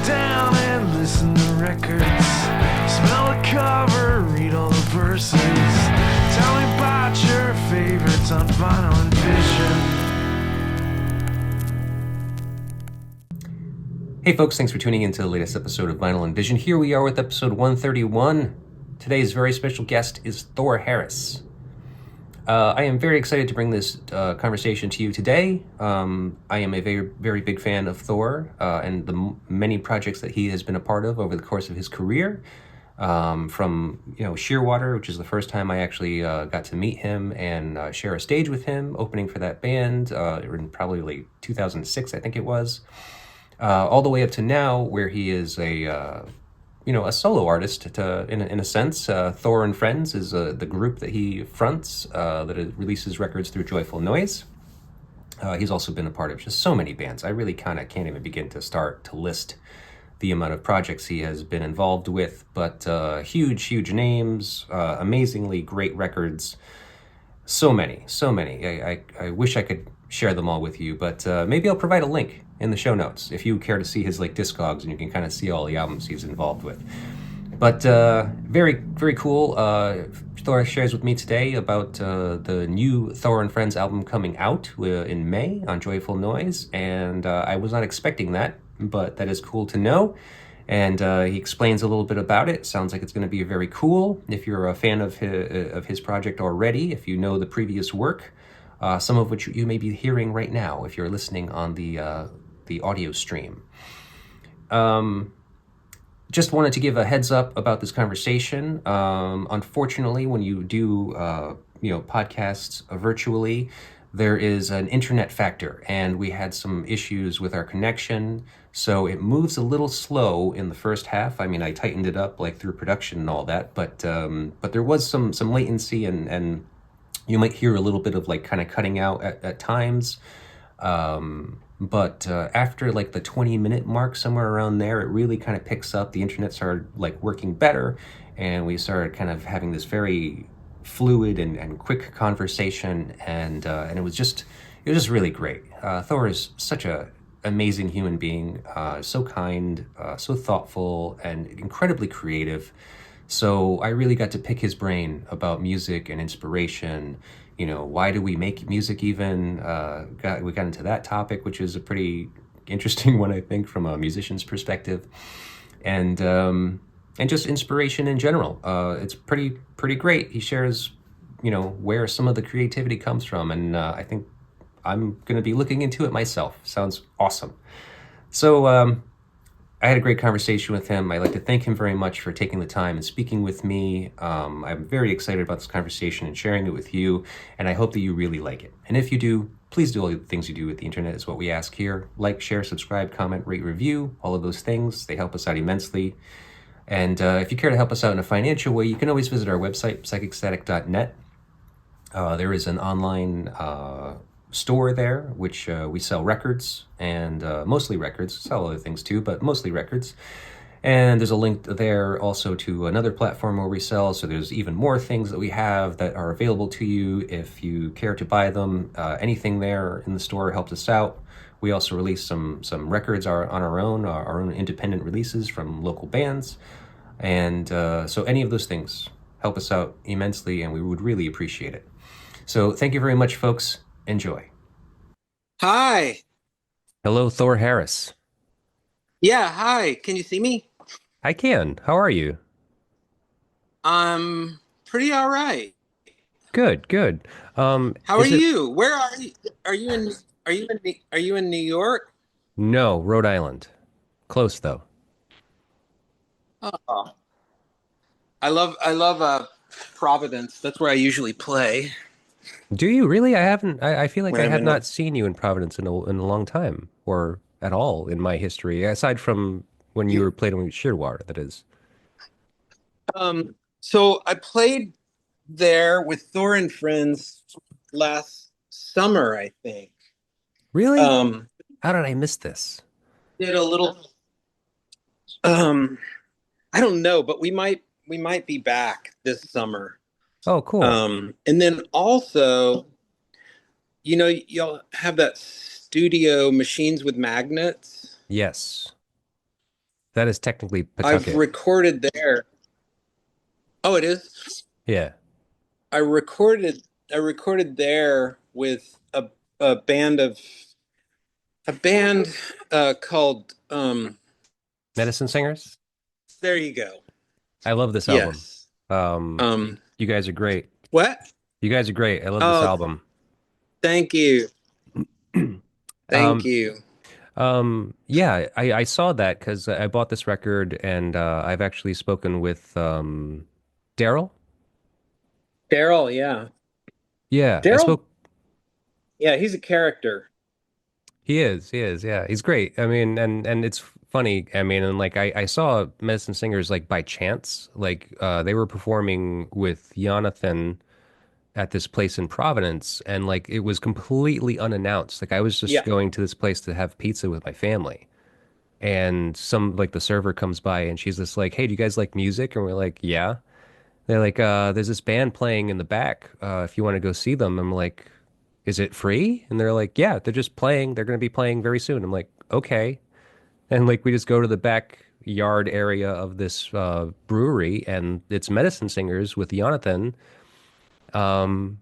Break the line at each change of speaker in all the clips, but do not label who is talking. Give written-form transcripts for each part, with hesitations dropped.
down and listen to records. Smell the cover, read all the verses. Tell me about your favorites on vinyl and vision.
Hey folks, thanks for tuning in to the latest episode of Vinyl and Vision. Here we are with episode 131. Today's very special guest is Thor Harris. I am very excited to bring this conversation to you today. I am a very, very big fan of Thor and the many projects that he has been a part of over the course of his career. From Shearwater, which is the first time I actually got to meet him and share a stage with him, opening for that band in probably like 2006, I think it was, all the way up to now, where he is a solo artist in a sense. Thor and Friends is the group that he fronts that releases records through Joyful Noise. He's also been a part of just so many bands. I really kind of can't even begin to start to list the amount of projects he has been involved with, but huge names, amazingly great records, so many. I wish I could share them all with you, but maybe I'll provide a link in the show notes if you care to see his discogs and you can kind of see all the albums he's involved with. But very, very cool. Thor shares with me today about the new Thor and Friends album coming out in May on Joyful Noise, and I was not expecting that, but that is cool to know. And he explains a little bit about it. Sounds like it's going to be very cool. If you're a fan of his project already, if you know the previous work, some of which you may be hearing right now if you're listening on the audio stream. Just wanted to give a heads up about this conversation. Unfortunately, when you do podcasts virtually, there is an internet factor, and we had some issues with our connection, so it moves a little slow in the first half. I mean, I tightened it up through production and all that, but there was some latency, and you might hear a little bit of kind of cutting out at times. But after the 20-minute mark, somewhere around there, it really kind of picks up. The internet started working better, and we started kind of having this very fluid and quick conversation, and it was just really great. Thor is such a amazing human being, so kind, so thoughtful, and incredibly creative. So I really got to pick his brain about music and inspiration. Why do we make music even? We got into that topic, which is a pretty interesting one, I think, from a musician's perspective. And just inspiration in general. It's pretty great. He shares, where some of the creativity comes from. And I think I'm going to be looking into it myself. Sounds awesome. So I had a great conversation with him. I'd like to thank him very much for taking the time and speaking with me. I'm very excited about this conversation and sharing it with you, and I hope that you really like it. And if you do, please do all the things you do with the internet is what we ask here. Like, share, subscribe, comment, rate, review, all of those things. They help us out immensely. And if you care to help us out in a financial way, you can always visit our website, psychicstatic.net. There is an online store there, which we sell records, and mostly records, sell other things too, but mostly records. And there's a link there also to another platform where we sell, so there's even more things that we have that are available to you if you care to buy them. Anything there in the store helps us out. We also release some records on our own independent releases from local bands, and so any of those things help us out immensely, and we would really appreciate it. So thank you very much, folks. Enjoy.
Hi.
Hello, Thor Harris.
Yeah, hi. Can you see me?
I can. How are you?
I'm pretty all right.
Good.
How are you? Where are you? Are you in New York?
No, Rhode Island. Close though.
Oh. I love Providence. That's where I usually play.
Do you really? I haven't. I feel like
When
I
I'm
have
in
not seen you in Providence in a long time, or at all in my history, aside from when you were playing with Shearwater, that is.
So I played there with Thor and Friends last summer, I think.
Really?
Um,
How did I miss this?
did a little I don't know, but we might be back this summer.
Oh, cool.
And then also, y'all have that studio Machines with Magnets.
Yes. That is technically
I've
Pawtucket.
recorded there. Oh, it is.
Yeah.
I recorded I recorded there with a band of a band called
Medicine Singers.
there you go.
I love this album.
Yes.
You, you guys are great.
What?
You guys are great. I love this
Oh,
album.
thank you. Thank
Um,
you.
yeah, I saw that because I bought this record and I've actually spoken with Daryl.
Daryl, yeah.
Yeah, I
Daryl,
spoke.
yeah, he's a character.
He is, yeah, he's great. I mean, and it's funny. I mean, and like I saw Medicine Singers like by chance. Like they were performing with Jonathan at this place in Providence, and like it was completely unannounced. Like I was just
Yeah.
going to this place to have pizza with my family, and some like the server comes by and she's just like, "Hey, do you guys like music?" And we're like, "Yeah." They're like, there's this band playing in the back. If you want to go see them." I'm like, "Is it free?" And they're like, "Yeah, they're just playing. They're going to be playing very soon." I'm like, "Okay." And like we just go to the backyard area of this brewery, and it's Medicine Singers with Jonathan. Um,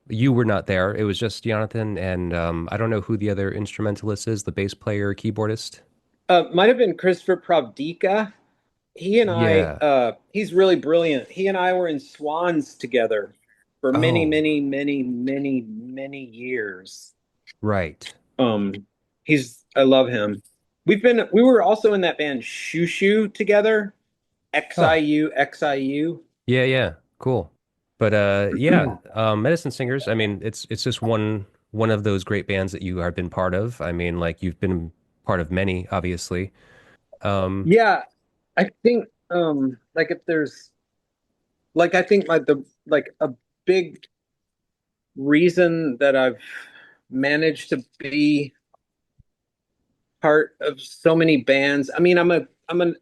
you were not there. It was just Jonathan, and I don't know who the other instrumentalist is, the bass player, keyboardist.
Might have been Christopher Pravdika. He and I,
Yeah.
he's really brilliant. He and I were in Swans together for many,
Oh,
many, many, many, many years.
right.
Um, I love him. We were also in that band Shoo together,
Oh,
XIU, XIU.
yeah, yeah. Cool. But yeah, Medicine Singers, I mean, it's just one of those great bands that you have been part of. I mean, like you've been part of many, obviously. Um,
Yeah, I think like if there's like I think like the like a big reason that I've managed to be part of so many bands. I mean, I'm an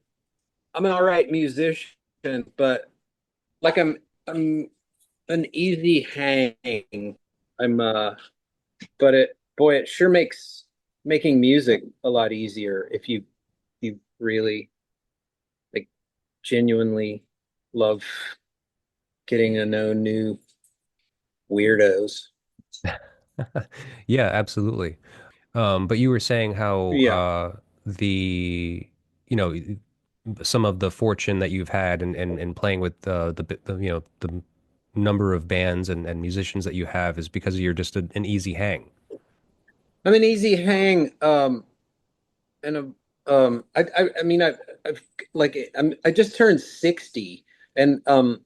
all right musician, but like I'm an easy hang. I'm but it boy, it sure makes making music a lot easier if you really like genuinely love getting to know new weirdos.
yeah, absolutely. But you were saying how
Yeah.
the you know some of the fortune that you've had and playing with the the number of bands and musicians that you have is because you're just an easy hang.
I'm an easy hang. And I mean, I've like I just turned 60, and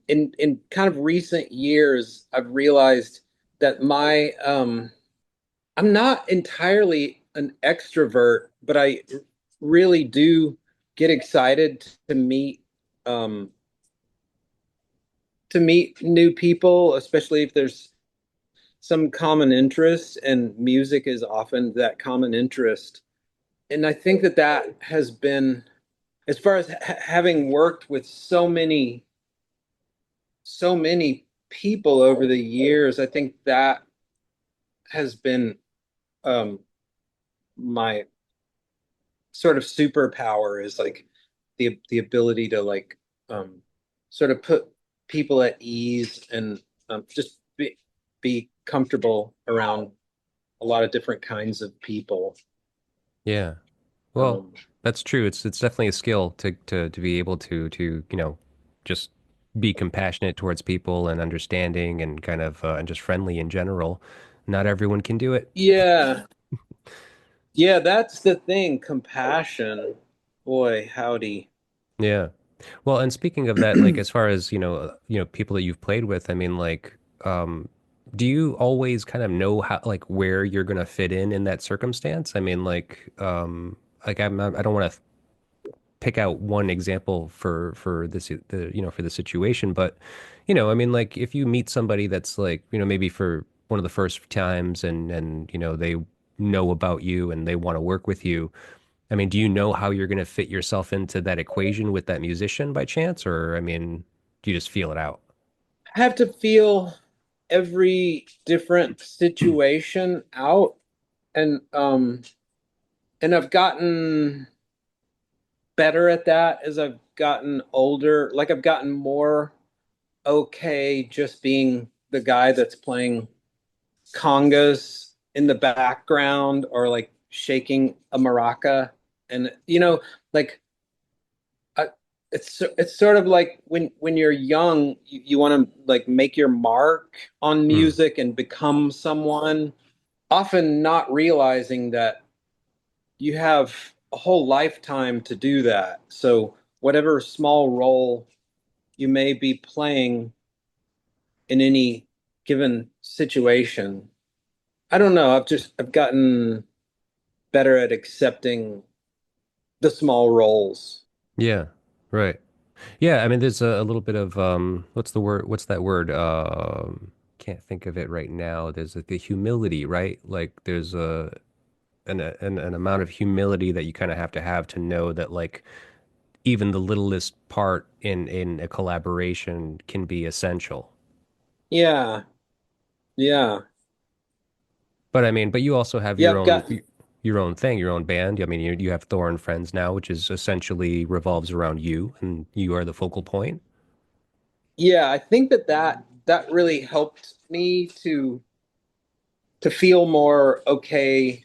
in kind of recent years, I've realized that I'm not entirely an extrovert, but I really do get excited um to meet new people, especially if there's some common interest, and music is often that common interest. And I think that that has been, as far as having worked with so many people over the years, I think that has been um, my sort of superpower is like the ability to like um, sort of put people at ease and just be comfortable around a lot of different kinds of people.
Yeah. Well,
Um,
that's true. It's definitely a skill to be able to just be compassionate towards people and understanding and kind of and just friendly in general. Not everyone can do it.
yeah, yeah, that's the thing. Compassion. Boy, howdy.
Yeah. Well, and speaking of that, like as far as, people that you've played with, I mean, like, do you always kind of know how, like, where you're gonna fit in that circumstance? I mean, like I don't want to pick out one example for for the situation, but I mean, like, if you meet somebody that's like, maybe for one of the first times and they know about you and they want to work with you. I mean, do you know how you're going to fit yourself into that equation with that musician by chance? Or, I mean, do you just feel it out?
I have to feel every different situation out, and and I've gotten better at that as I've gotten older. Like I've gotten more okay just being the guy that's playing congas in the background or like shaking a maraca. And like I, it's sort of like when you're young, you want to like make your mark on
Mm.
music and become someone, often not realizing that you have a whole lifetime to do that. So whatever small role you may be playing in any given situation, I don't know. I've gotten better at accepting the small roles.
Yeah, right. Yeah, I mean, there's a little bit of what's the word? What's that word? Can't think of it right now. There's like the humility, right? Like there's an amount of humility that you kind of have to know that like even the littlest part in a collaboration can be essential.
Yeah, yeah,
But I mean, but you also have
yeah. I've got
your own thing, your own band. I mean, you have Thor and Friends now, which is essentially revolves around you, and you are the focal point.
yeah. I think that really helped me to feel more okay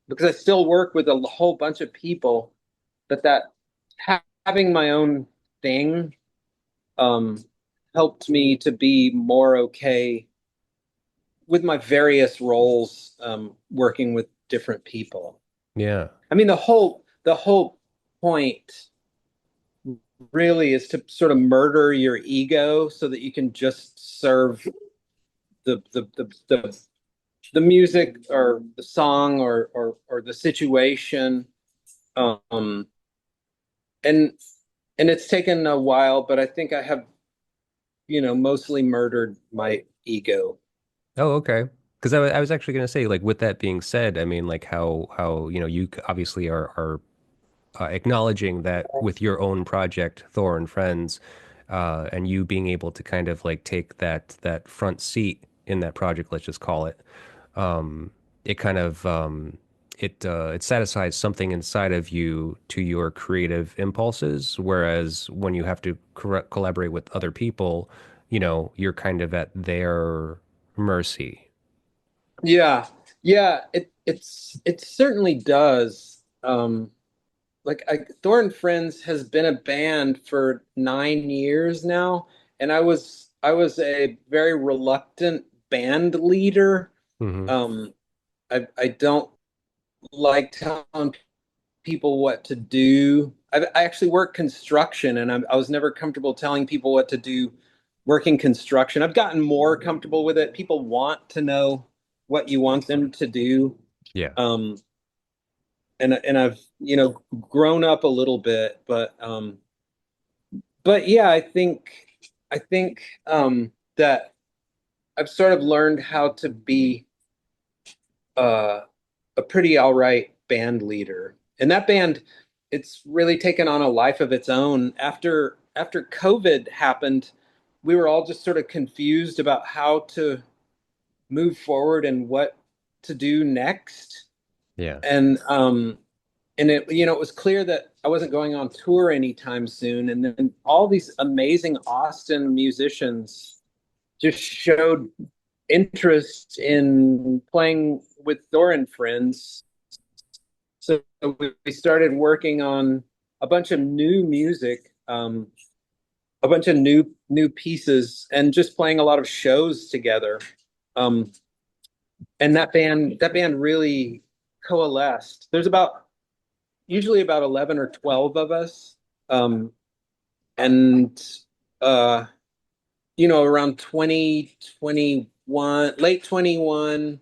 because I still work with a whole bunch of people, but having my own thing um, helped me to be more okay with my various roles working with different people.
Yeah.
I mean, the whole point really is to sort of murder your ego so that you can just serve the music or the song or the situation. Um, and and it's taken a while, but I think I have, mostly murdered my ego.
Oh, okay. Because I was actually going to say, like, with that being said, I mean, like, how you obviously are acknowledging that with your own project, Thor and Friends, and you being able to kind of like take that front seat in that project, let's just call it, um, it kind of it satisfies something inside of you to your creative impulses. Whereas when you have to collaborate with other people, you're kind of at their mercy.
Yeah, yeah, it certainly does. Like Thor and Friends has been a band for 9 years now, and I was a very reluctant band leader.
Hmm.
Um, I don't like telling people what to do. I actually work construction, and I was never comfortable telling people what to do working construction. I've gotten more comfortable with it. People want to know what you want them to do.
Yeah.
Um, and I've, grown up a little bit, but yeah, I think that I've sort of learned how to be uh a pretty all right band leader. And that band, it's really taken on a life of its own. After COVID happened, we were all just sort of confused about how to move forward and what to do next.
Yeah.
And it was clear that I wasn't going on tour anytime soon. And then all these amazing Austin musicians just showed interest in playing with Thor and Friends. So we started working on a bunch of new music, a bunch of new pieces, and just playing a lot of shows together. Um, and that band really coalesced. There's usually about 11 or 12 of us. And uh, around 2021, late 21,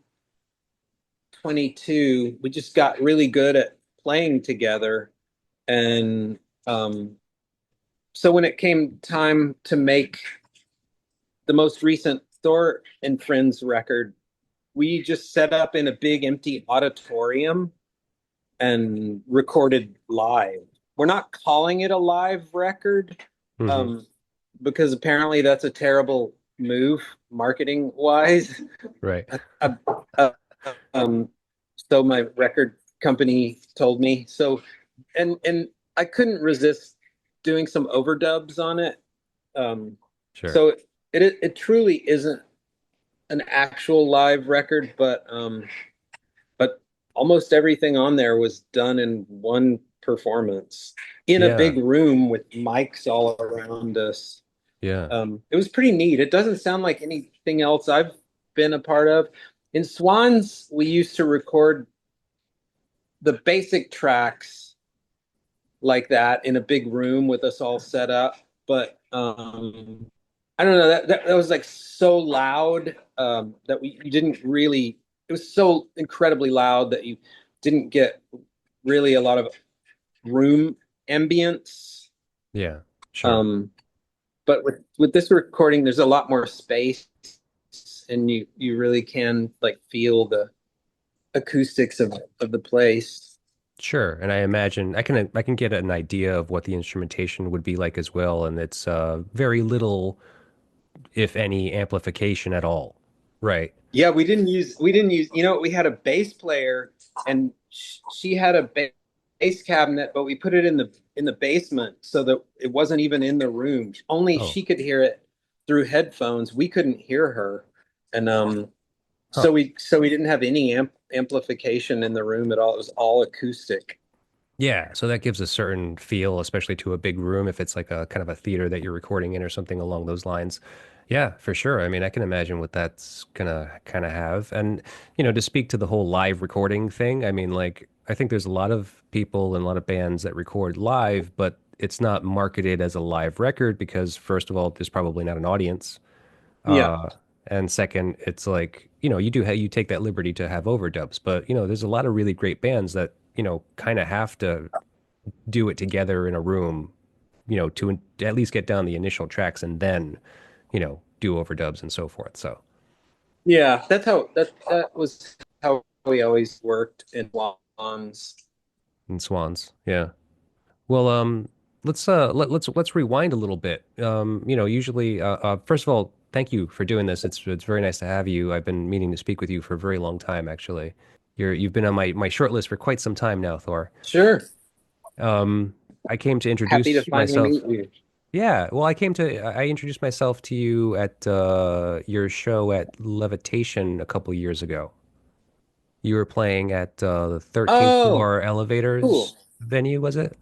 22, we just got really good at playing together. And so when it came time to make the most recent Thor and Friends record, we just set up in a big empty auditorium and recorded live. We're not calling it a live record,
Hmm.
um, because apparently that's a terrible move marketing wise.
Right.
Uh, uh, um, so my record company told me. So, and I couldn't resist doing some overdubs on it. Um,
Sure.
so it truly isn't an actual live record, but almost everything on there was done in one performance in a
Yeah.
big room with mics all around us.
Yeah.
It was pretty neat. It doesn't sound like anything else I've been a part of. In Swans, we used to record the basic tracks like that in a big room with us all set up. But I don't know that was like so loud that we you didn't really. It was so incredibly loud that you didn't get really a lot of room ambience.
Yeah. Sure.
Um, but with this recording, there's a lot more space, and you really can like feel the acoustics of the place.
Sure. And I imagine I can get an idea of what the instrumentation would be like as well, and it's very little, if any, amplification at all. Right.
Yeah, we didn't use we had a bass player and she had a bass cabinet, but we put it in the basement so that it wasn't even in the room. Only
Oh.
she could hear it through headphones. We couldn't hear her. And
Huh.
so we didn't have any amplification in the room at all. It was all acoustic.
Yeah, so that gives a certain feel, especially to a big room, if it's like a kind of a theater that you're recording in or something along those lines. Yeah, for sure. I mean, I can imagine what that's gonna kind of have. And, to speak to the whole live recording thing, I mean, like, I think there's a lot of people and a lot of bands that record live, but it's not marketed as a live record because, first of all, there's probably not an audience.
Yeah.
Uh, and second, it's like, you take that liberty to have overdubs, but, there's a lot of really great bands that, kind of have to do it together in a room, to at least get down the initial tracks and then, do overdubs and so forth. So,
Yeah, that was how we always worked in Swans.
and Swans, yeah. Well, let's rewind a little bit. Usually, first of all, thank you for doing this. It's very nice to have you. I've been meaning to speak with you for a very long time, actually. You've been on my short list for quite some time now, Thor.
Sure.
Um, I came to
Happy to
introduce
finally
myself.
meet you.
Yeah, well, I introduced myself to you at your show at Levitation a couple years ago. You were playing at the 13th
Oh,
floor elevators
cool.
venue, was it?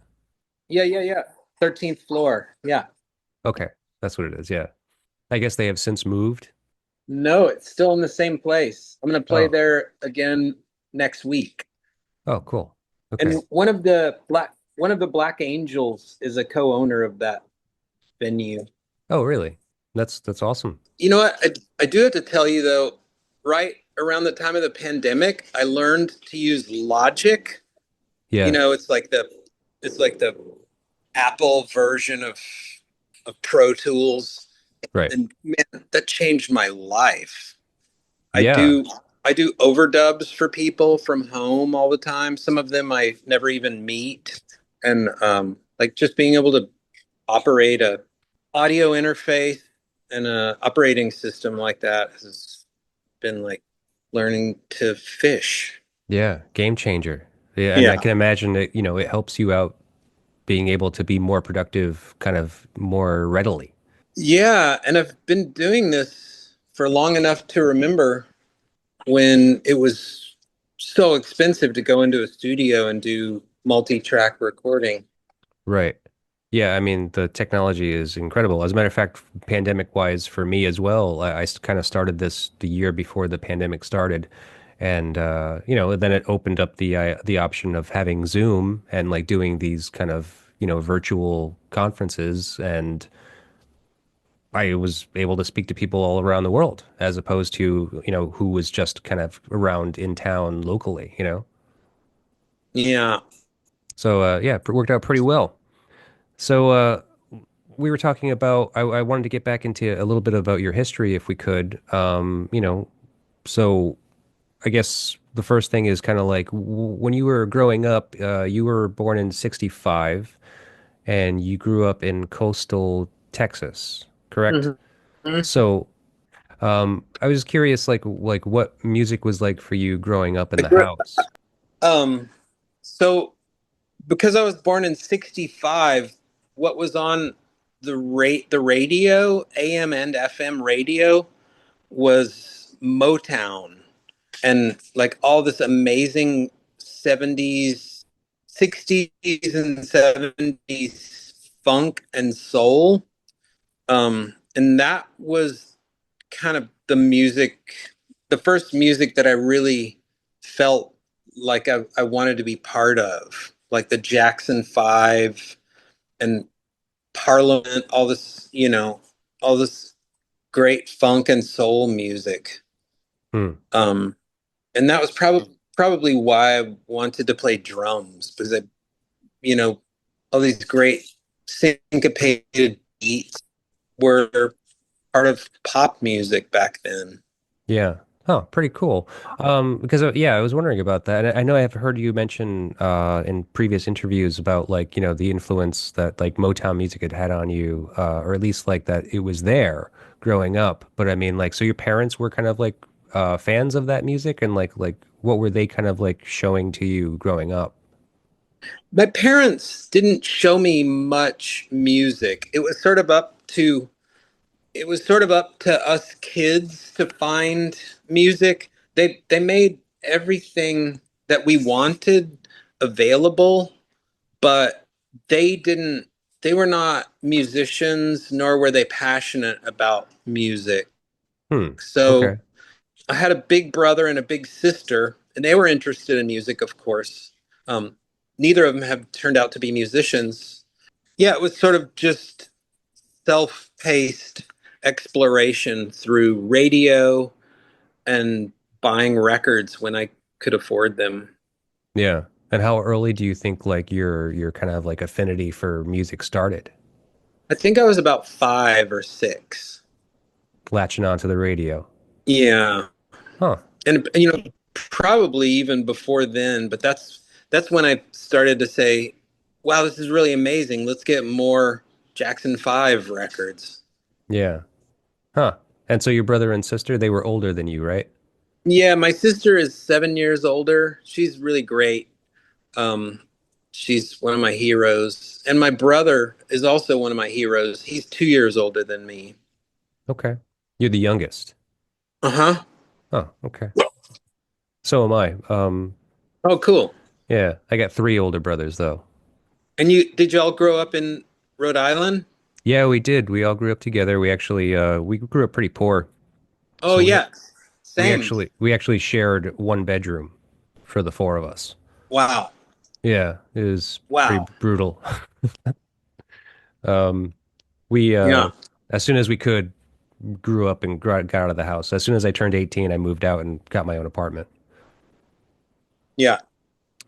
Yeah, yeah, yeah. 13th floor. Yeah.
Okay, that's what it is. Yeah. I guess they have since moved.
No, it's still in the same place. I'm gonna play
Oh,
there again next week.
oh, cool. Okay.
And one of the Black Angels is a co-owner of that venue.
Oh, really? That's awesome.
You know what? I do have to tell you though, right around the time of the pandemic, I learned to use Logic.
Yeah,
It's like the Apple version of Pro Tools.
right.
And man, that changed my life. I
Yeah,
do I do overdubs for people from home all the time. Some of them I never even meet. And like just being able to operate a audio interface and a operating system like that has been like learning to fish.
yeah, game changer. Yeah, and I
Yeah.
can imagine that, it helps you out being able to be more productive kind of more readily.
Yeah, and I've been doing this for long enough to remember when it was so expensive to go into a studio and do multi-track recording.
Right. Yeah, I mean, the technology is incredible. As a matter of fact, pandemic wise for me as well, I kind of started this the year before the pandemic started. And then it opened up the option of having Zoom and like doing these kind of, virtual conferences, and I was able to speak to people all around the world as opposed to, who was just kind of around in town locally.
Yeah.
So yeah, it worked out pretty well. So we were talking about I wanted to get back into a little bit about your history if we could. So I guess the first thing is kind of like when you were growing up, you were born in 65 and you grew up in coastal Texas, correct?
Mhm. Mhm.
So I was curious like what music was like for you growing up in
I
the
grew-
house.
Um, so because I was born in 65, what was on the radio, AM and FM radio, was Motown and like all this amazing 70s, 60s and 70s funk and soul. And that was kind of the first music that I really felt like I wanted to be part of, like the Jackson Five and Parliament, all this great funk and soul music.
Hmm.
Um, and that was probably why I wanted to play drums because you know, all these great syncopated beats were part of pop music back then.
Yeah. Oh, pretty cool. Because yeah, I was wondering about that. And I know I've heard you mention in previous interviews about like, the influence that like Motown music had had on you, or at least like that it was there growing up. But I mean, like, so your parents were kind of like fans of that music, and like what were they kind of like showing to you growing up?
My parents didn't show me much music. It was sort of up to us kids to find music. They made everything that we wanted available, but they didn't they were not musicians nor were they passionate about music.
Hmm.
So
Okay.
I had a big brother and a big sister, and they were interested in music, of course. Um, Neither of them have turned out to be musicians. Yeah, it was sort of just self-paced exploration through radio and buying records when I could afford them.
Yeah. And how early do you think like your kind of like affinity for music started?
I think I was about 5 or 6.
Latching onto the radio.
Yeah,
Huh.
and probably even before then, but that's when I started to say, "Wow, this is really amazing. Let's get more Jackson 5 records."
Yeah. Huh. And so your brother and sister, they were older than you, right?
Yeah, my sister is 7 years older. She's really great. Um, she's one of my heroes, and my brother is also one of my heroes. He's 2 years older than me.
Okay. You're the youngest.
Uh-huh.
Oh, okay. So am I.
Oh, cool.
Yeah, I got three older brothers though.
And you did you all grow up in Rhode Island?
Yeah, we did. We all grew up together. We actually we grew up pretty poor.
Oh,
So
yeah.
we
Same.
actually shared one bedroom for the four of us.
Wow.
Yeah, it was pretty
Wow.
brutal. Um, we
Yeah.
as soon as we could grew up and got out of the house. As soon as I turned 18, I moved out and got my own apartment.
Yeah.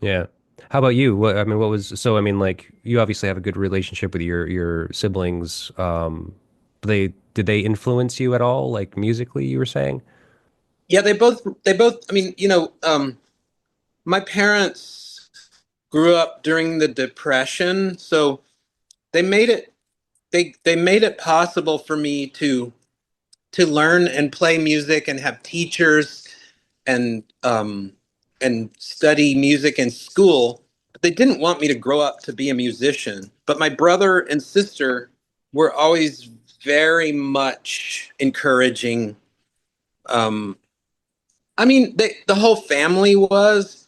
Yeah. How about you? What was so I mean like you obviously have a good relationship with your siblings. Did they influence you at all like musically you were saying?
Yeah, they both I mean, my parents grew up during the Depression, so they made it they made it possible for me to learn and play music and have teachers and study music in school. But they didn't want me to grow up to be a musician. But my brother and sister were always very much encouraging. Um, I mean, the whole family was,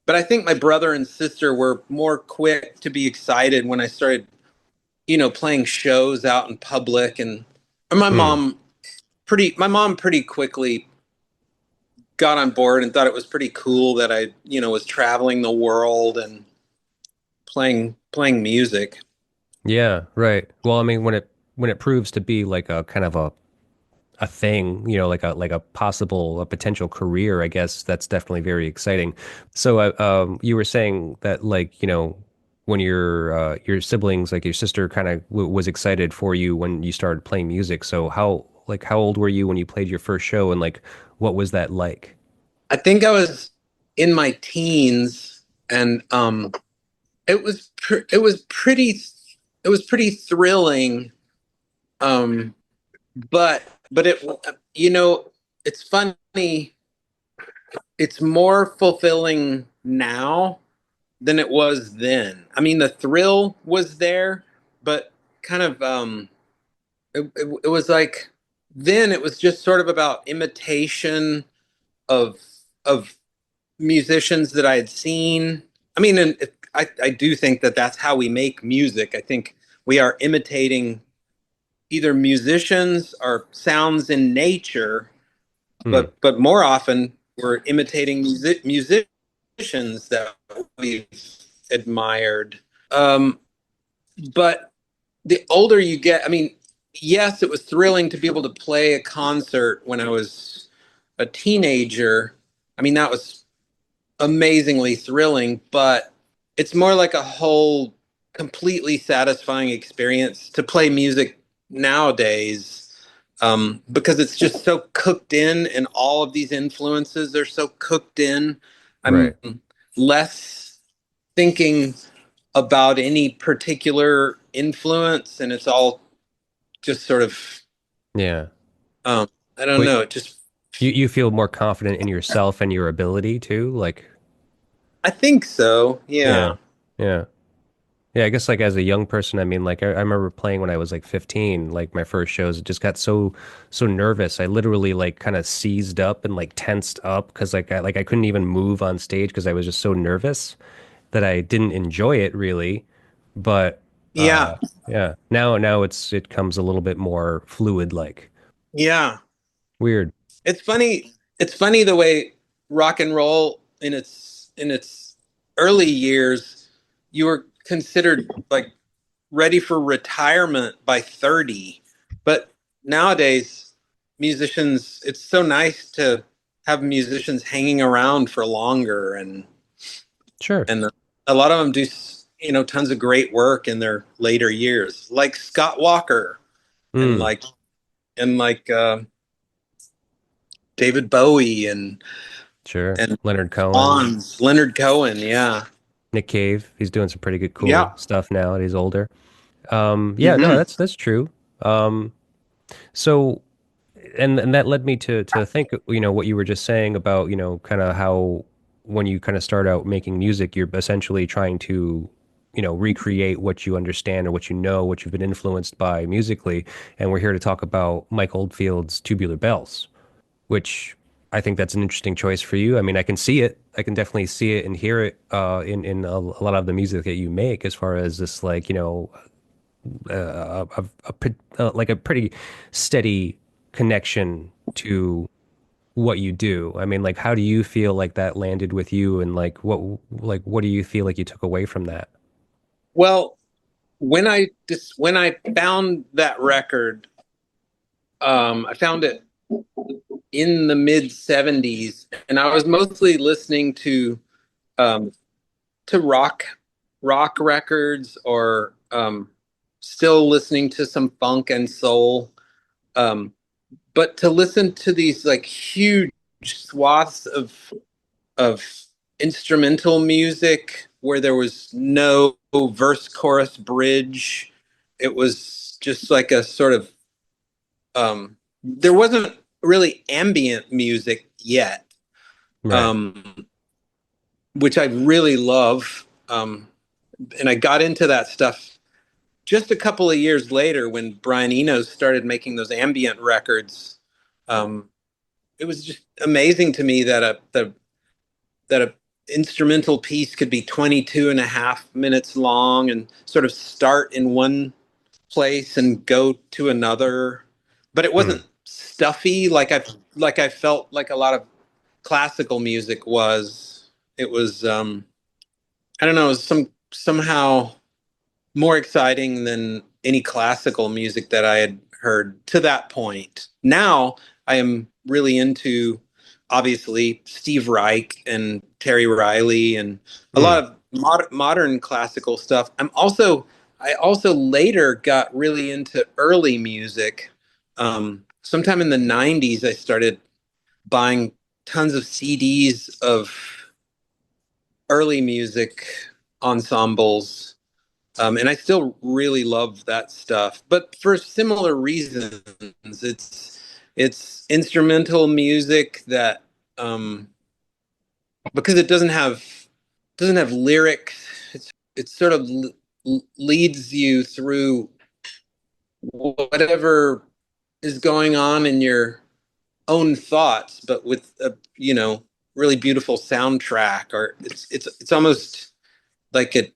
but I think my brother and sister were more quick to be excited when I started, playing shows out in public. And
Hmm.
my mom pretty quickly got on board and thought it was pretty cool that I, was traveling the world and playing music.
Yeah, right. Well, I mean when it proves to be like a kind of a thing, like a possible a potential career, I guess that's definitely very exciting. So you were saying that like, when your siblings, like your sister kind of w was excited for you when you started playing music. So how old were you when you played your first show and like what was that like?
I think I was in my teens, and it was pretty thrilling. Um, but you know, it's funny. It's more fulfilling now than it was then. I mean, the thrill was there, but kind of it was like then it was just sort of about imitation of of musicians that I had seen. I mean, and I do think that that's how we make music. I think we are imitating either musicians or sounds in nature,
Hmm.
but more often we're imitating musicians that we've admired. But the older you get, I mean, yes, it was thrilling to be able to play a concert when I was a teenager. I mean, that was amazingly thrilling, but it's more like a whole completely satisfying experience to play music nowadays, because it's just so cooked in and all of these influences are so cooked in. I'm
Right.
less thinking about any particular influence and it's all just sort of,
Yeah.
um, I don't
Well,
know, it just,
you feel more confident in yourself and your ability too, like,
I think so.
yeah.
Yeah.
Yeah. Yeah, I guess like as a young person, I mean, like I remember playing when I was like 15, like my first shows, it just got so nervous. I literally like kind of seized up and like tensed up because I couldn't even move on stage because I was just so nervous that I didn't enjoy it really. But
Yeah.
yeah, now it comes a little bit more fluid like.
Yeah.
Weird.
It's funny the way rock and roll in its early years, you were considered like ready for retirement by 30. But nowadays, musicians, it's so nice to have musicians hanging around for longer
Sure.
and a lot of them do, you know, tons of great work in their later years, like Scott Walker and
Mm,
like David Bowie
sure.
and
Leonard Cohen,
Swans, Leonard Cohen. Yeah.
Nick Cave, he's doing some pretty good cool
Yeah.
stuff now that he's older. Yeah, no,
Hmm.
that's true. Um, so and that led me to think, what you were just saying about, kind of how when you kind of start out making music, you're essentially trying to, recreate what you understand or what you know, what you've been influenced by musically. And we're here to talk about Mike Oldfield's Tubular Bells, which I think that's an interesting choice for you. I mean, I can see it. I can definitely see it and hear it in a lot of the music that you make, as far as this, like, like a pretty steady connection to what you do. I mean, like, how do you feel like that landed with you, and what do you feel like you took away from that?
Well, when I found that record, I found it in the mid '70s, and I was mostly listening um, to rock records or still listening to some funk and soul. Um, but to listen to these like huge swaths of instrumental music where there was no verse chorus bridge, it was just like a sort of there wasn't really ambient music yet,
Right.
um, which I really love. And I got into that stuff just a couple of years later when Brian Eno started making those ambient records. Um, it was just amazing to me that a instrumental piece could be 22 and a half minutes long and sort of start in one place and go to another, but it
Hmm.
wasn't stuffy like I felt like a lot of classical music was. It was I don't know, it was somehow more exciting than any classical music that I had heard to that point. Now I am really into, obviously, Steve Reich and Terry Riley and a
Hmm.
lot of modern classical stuff. I also later got really into early music. Sometime in the '90s, I started buying tons of CDs of early music ensembles, and I still really love that stuff, but for similar reasons. It's instrumental music that, because it doesn't have lyrics. It sort of leads you through whatever is going on in your own thoughts, but with a really beautiful soundtrack. Or it's almost like it's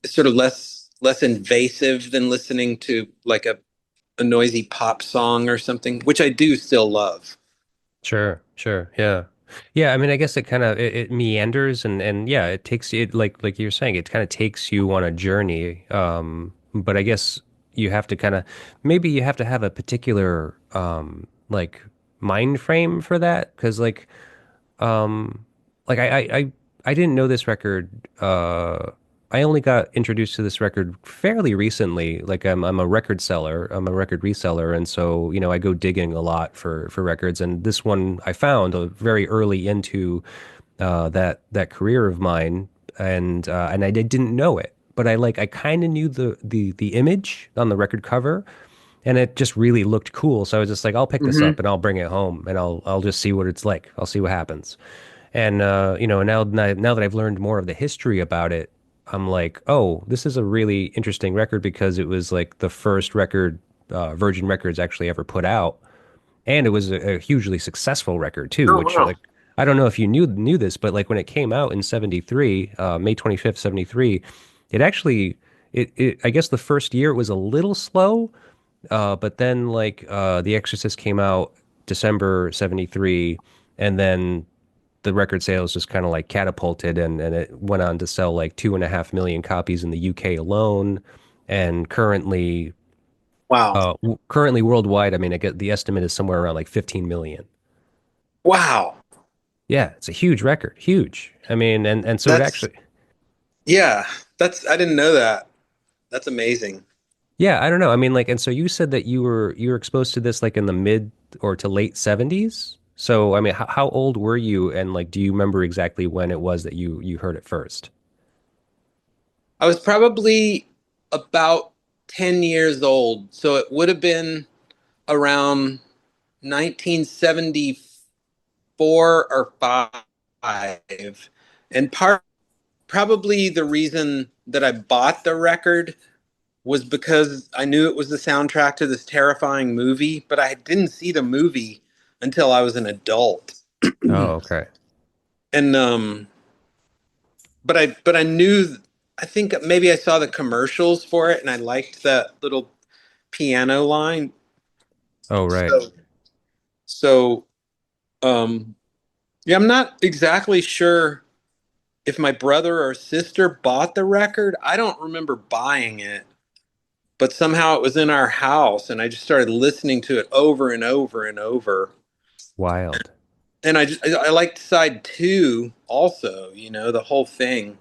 sort of less invasive than listening to like a noisy pop song or something, which I do still love.
Sure, sure. Yeah. Yeah, I mean, I guess it kind of it meanders and yeah, it takes you like you're saying, it kind of takes you on a journey. But I guess you have to kind of maybe you have to have a particular like mind frame for that because um, like I didn't know this record. I only got introduced to this record fairly recently. Like I'm a record seller. I'm a record reseller, and so I go digging a lot for records. And this one I found very early into that career of mine, and I didn't know it, but I kind of knew the image on the record cover. And it just really looked cool. So I was just like, I'll pick this
Hmm.
up and I'll bring it home and I'll just see what it's like. I'll see what happens. And now that I've learned more of the history about it, I'm like, oh, this is a really interesting record because it was like the first record Virgin Records actually ever put out, and it was a hugely successful record too.
Oh
Which
wow!
like I don't know if you knew this, but like when it came out in '73, May 25th, '73, it actually it I guess the first year it was a little slow, but then The Exorcist came out December '73, and then the record sales just kind of like catapulted and it went on to sell like 2.5 million copies in the UK alone. And
Wow!
currently worldwide, I mean, I get the estimate is somewhere around like 15 million.
Wow!
Yeah, it's a huge record, huge. I mean, and so it
That's
actually,
yeah. That's I didn't know that. That's amazing.
yeah, I don't know. I mean, like, and so you said that you were exposed to this like in the mid or to late 70s. So, I mean, how old were you? And like, do you remember exactly when it was that you heard it first?
I was probably about 10 years old, so it would have been around 1974 or 5. And probably the reason that I bought the record was because I knew it was the soundtrack to this terrifying movie, but I didn't see the movie until I was an adult.
Oh, okay.
And but I knew, I think maybe I saw the commercials for it and I liked that little piano line.
Oh, right.
So so um yeah, I'm not exactly sure if my brother or sister bought the record. I don't remember buying it, but somehow it was in our house and I just started listening to it over and over and over.
Wild.
And I liked side 2 also, the whole thing.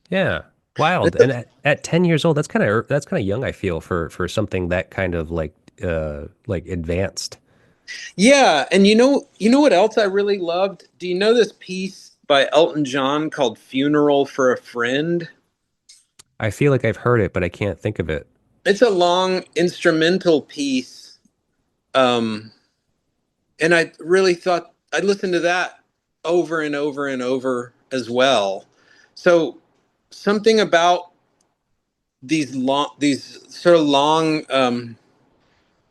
Yeah, wild. And at 10 years old, that's kind of young, I feel, for something that kind of like advanced.
Yeah, and you know what else I really loved? Do you know this piece by Elton John called Funeral for a Friend?
I feel like I've heard it, but I can't think of it.
It's a long instrumental piece. Um, and I really thought I'd listen to that over and over and over as well. So something about these sort of long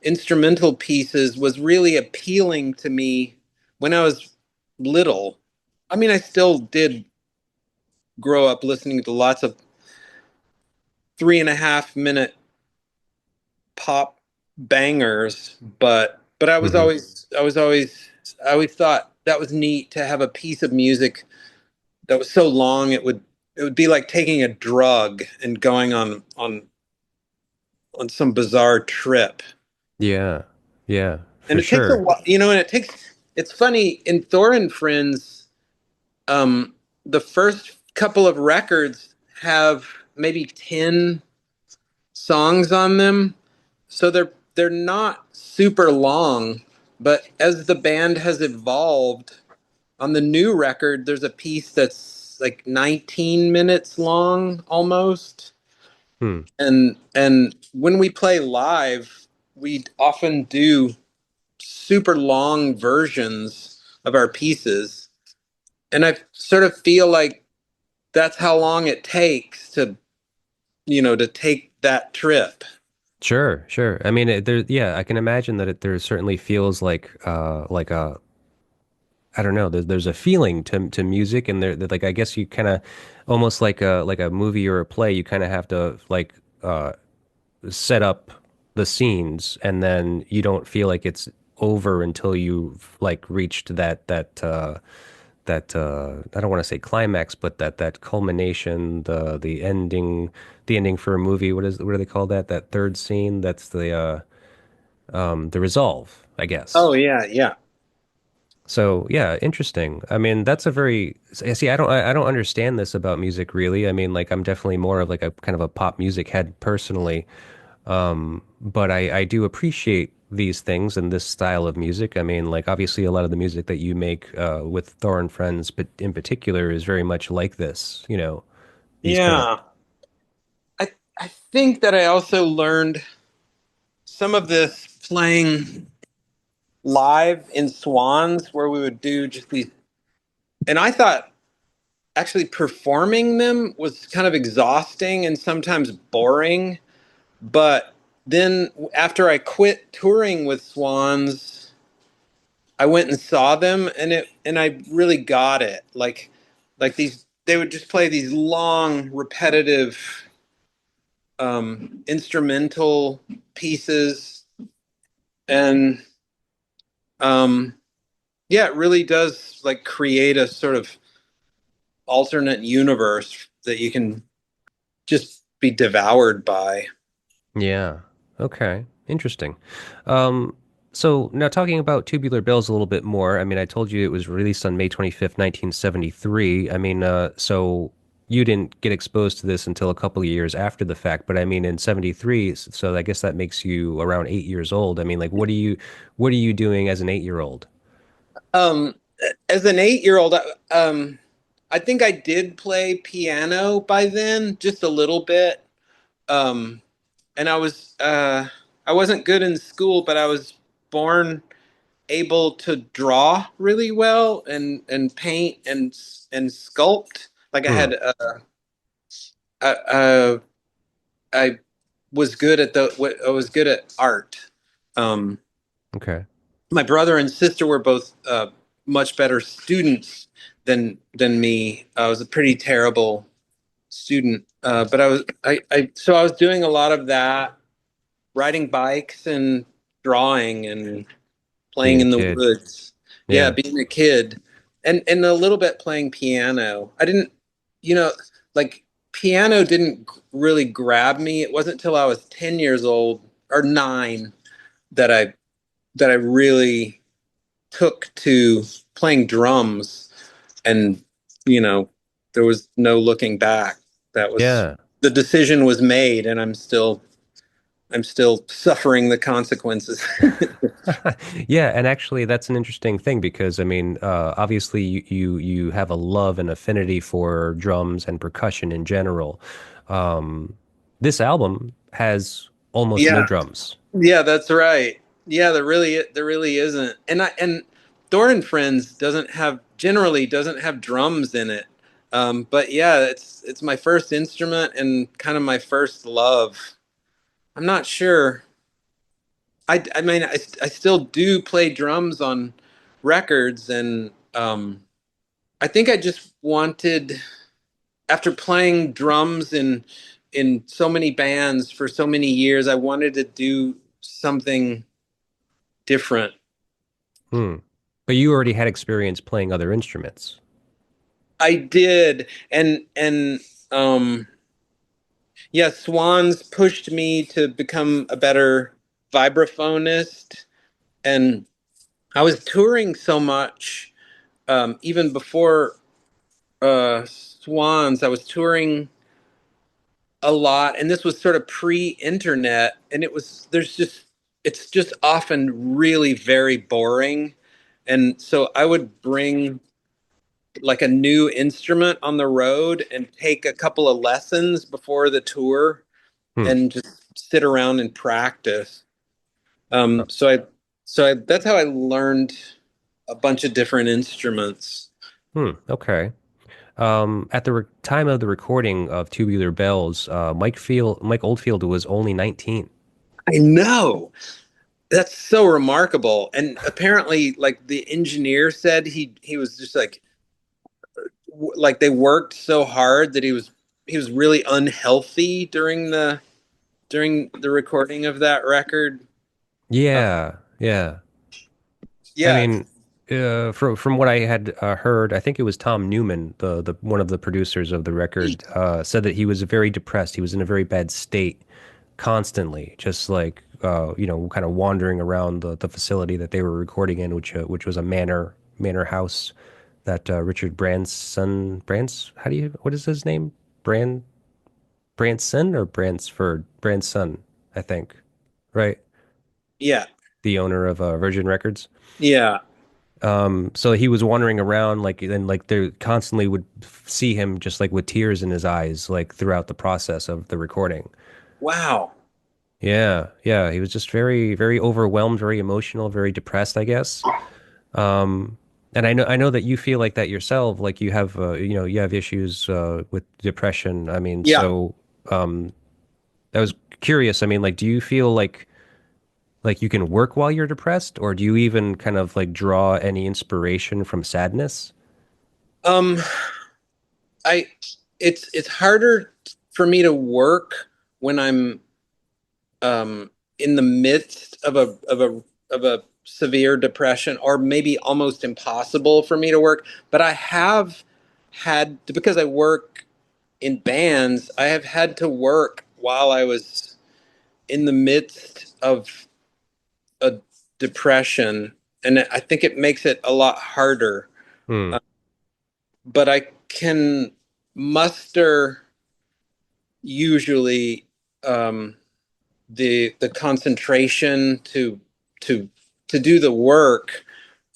instrumental pieces was really appealing to me when I was little. I mean, I still did grow up listening to lots of 3.5 minute pop bangers, but
Hmm.
I always thought that was neat to have a piece of music that was so long it would be like taking a drug and going on some bizarre trip.
Yeah, yeah,
And
for
it takes a
sure.
while, and it's funny in Thor and Friends, um, the first couple of records have maybe 10 songs on them. So they're not super long, but as the band has evolved, on the new record, there's a piece that's like 19 minutes long almost.
Hmm.
And when we play live, we often do super long versions of our pieces. And I sort of feel like that's how long it takes to, to take that trip.
Sure, sure. I mean, yeah, I can imagine that there certainly feels like a, I don't know, there's a feeling to music, and there, that, like, I guess you kind of almost like a movie or a play, you kind of have to like set up the scenes, and then you don't feel like it's over until you've like reached that I don't want to say climax, but that culmination, the ending for a movie. What do they call that? That third scene. That's the resolve, I guess.
Oh yeah, yeah.
So yeah, interesting. I mean, that's a very see. I don't understand this about music really. I mean, like I'm definitely more of like a kind of a pop music head personally. But I do appreciate these things and this style of music. I mean, like obviously a lot of the music that you make with Thor and Friends, but in particular, is very much like this. These kind of
Yeah. I think that I also learned some of this playing live in Swans, where we would do just these, and I thought actually performing them was kind of exhausting and sometimes boring. But then after I quit touring with Swans, I went and saw them, and I really got it. Like these, they would just play these long, repetitive instrumental pieces, and um, yeah, it really does like create a sort of alternate universe that you can just be devoured by.
yeah. Okay. Interesting. Um, so now talking about Tubular Bells a little bit more. I mean, I told you it was released on May 25th, 1973. I mean, so you didn't get exposed to this until a couple of years after the fact, but I mean, in 73, so I guess that makes you around 8 years old. I mean, like, what are you doing as an 8 year old?
Um, as an 8 year old, I think I did play piano by then, just a little bit. Um, and I wasn't good in school, but I was born able to draw really well and paint and sculpt. Like I
Hmm.
had uh, uh, I was good at I was good at art. Um,
Okay.
my brother and sister were both much better students than me. I was a pretty terrible student, but I was doing a lot of that, riding bikes and drawing and
Being
playing
a
in the
kid.
woods. Yeah,
Yeah.
being a kid, and a little bit playing piano. I didn't, you know, like piano didn't really grab me. It wasn't until I was 10 years old or nine that I really took to playing drums, and you know there was no looking back. That was
Yeah.
the decision was made, and I'm still suffering the consequences.
Yeah, and actually that's an interesting thing because I mean, obviously you have a love and affinity for drums and percussion in general. Um, this album has almost no
Yeah,
drums.
yeah, that's right. Yeah, there really isn't. And Thor and Friends doesn't have generally doesn't have drums in it. But yeah, it's my first instrument and kind of my first love. I'm not sure. I mean, I still do play drums on records, and I think I just wanted, after playing drums in so many bands for so many years, I wanted to do something different.
Hmm. But you already had experience playing other instruments.
I did, and um, yeah, Swans pushed me to become a better vibraphonist, and I was touring so much, even before Swans. I was touring a lot, and this was sort of pre-internet, and it's just often really very boring, and so I would bring like a new instrument on the road and take a couple of lessons before the tour
Hmm.
and just sit around and practice.
Uh,
That's how I learned a bunch of different instruments.
Hmm. Okay. At the time of the recording of Tubular Bells, Mike Oldfield was only 19.
I know. That's so remarkable. And apparently, like the engineer said, he was just like they worked so hard that he was really unhealthy during the recording of that record. Uh,
Yeah, yeah. I
yeah,
mean, from what I had heard, I think it was Tom Newman, the one of the producers of the record, said that he was very depressed. He was in a very bad state constantly, just like kind of wandering around the facility that they were recording in, which was a manor house that Richard how do you what is his name? Brand Branson or Bransford Branson, I think, right?
yeah,
The owner of Virgin Records.
yeah.
So he was wandering around like, and like they constantly would see him just like with tears in his eyes, like throughout the process of the recording.
Wow.
Yeah, yeah. He was just very, very overwhelmed, very emotional, very depressed, I guess. Um, and I know that you feel like that yourself, like you have, you have issues with depression. I mean,
Yeah.
so I was curious. I mean, like, do you feel like you can work while you're depressed, or do you even kind of like draw any inspiration from sadness?
Um, I it's harder for me to work when I'm in the midst of a severe depression, or maybe almost impossible for me to work. But I have had to, because I work in bands, I have had to work while I was in the midst of a depression, and I think it makes it a lot harder.
Hmm.
Uh, but I can muster usually um, the concentration to to do the work.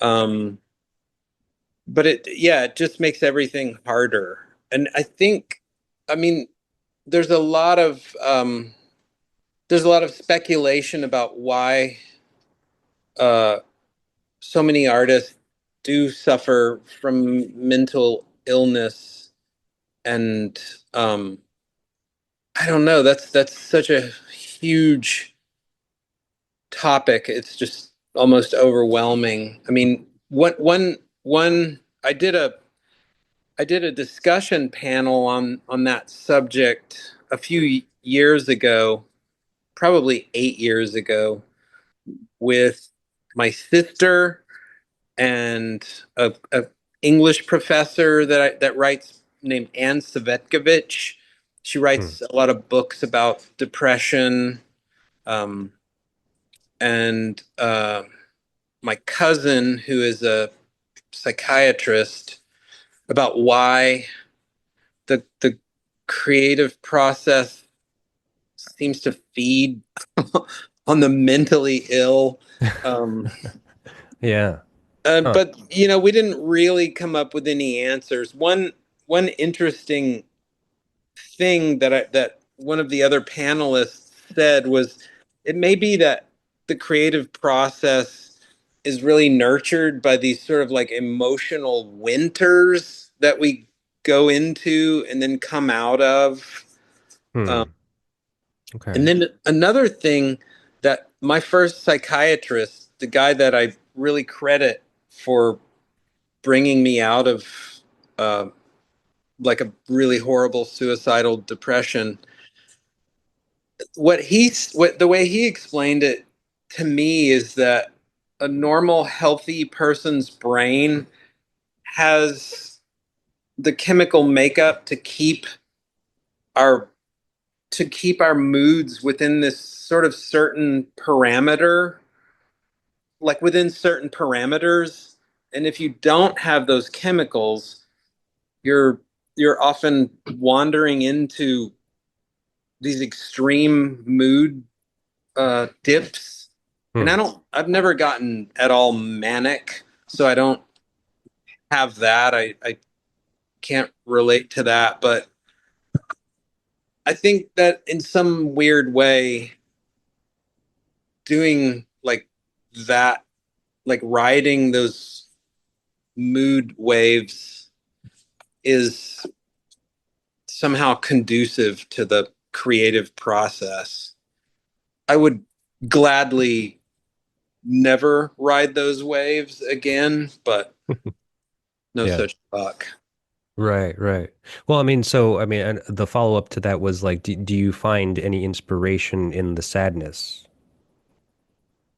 Um, but it just makes everything harder. And I think, I mean, there's a lot of there's a lot of speculation about why uh, so many artists do suffer from mental illness, and um, I don't know. That's such a huge topic. It's just almost overwhelming. I mean, one I did a discussion panel on that subject a few years ago, probably 8 years ago, with my sister and a English professor that writes named Anne Savetkovich. She
Hmm.
writes a lot of books about depression, um, and my cousin, who is a psychiatrist, about why the creative process seems to feed on the mentally ill. Um,
Yeah. Huh.
but we didn't really come up with any answers. One interesting thing that one of the other panelists said was, it may be that the creative process is really nurtured by these sort of like emotional winters that we go into and then come out of. Um,
Hmm.
and
Okay.
then another thing, that my first psychiatrist, the guy that I really credit for bringing me out of uh, like a really horrible suicidal depression, what the way he explained it to me is that a normal healthy person's brain has the chemical makeup our to keep our moods within this sort of certain parameter, like within certain parameters. And if you don't have those chemicals, you're you're often wandering into these extreme mood dips. And
Hmm.
I've never gotten at all manic, so I don't have that. I can't relate to that, but I think that in some weird way, doing like that, like riding those mood waves, is somehow conducive to the creative process. I would gladly never ride those waves again, but no
Yeah.
such luck.
Right, right. Well, I mean, so I mean, and the follow-up to that was like, do you find any inspiration in the sadness?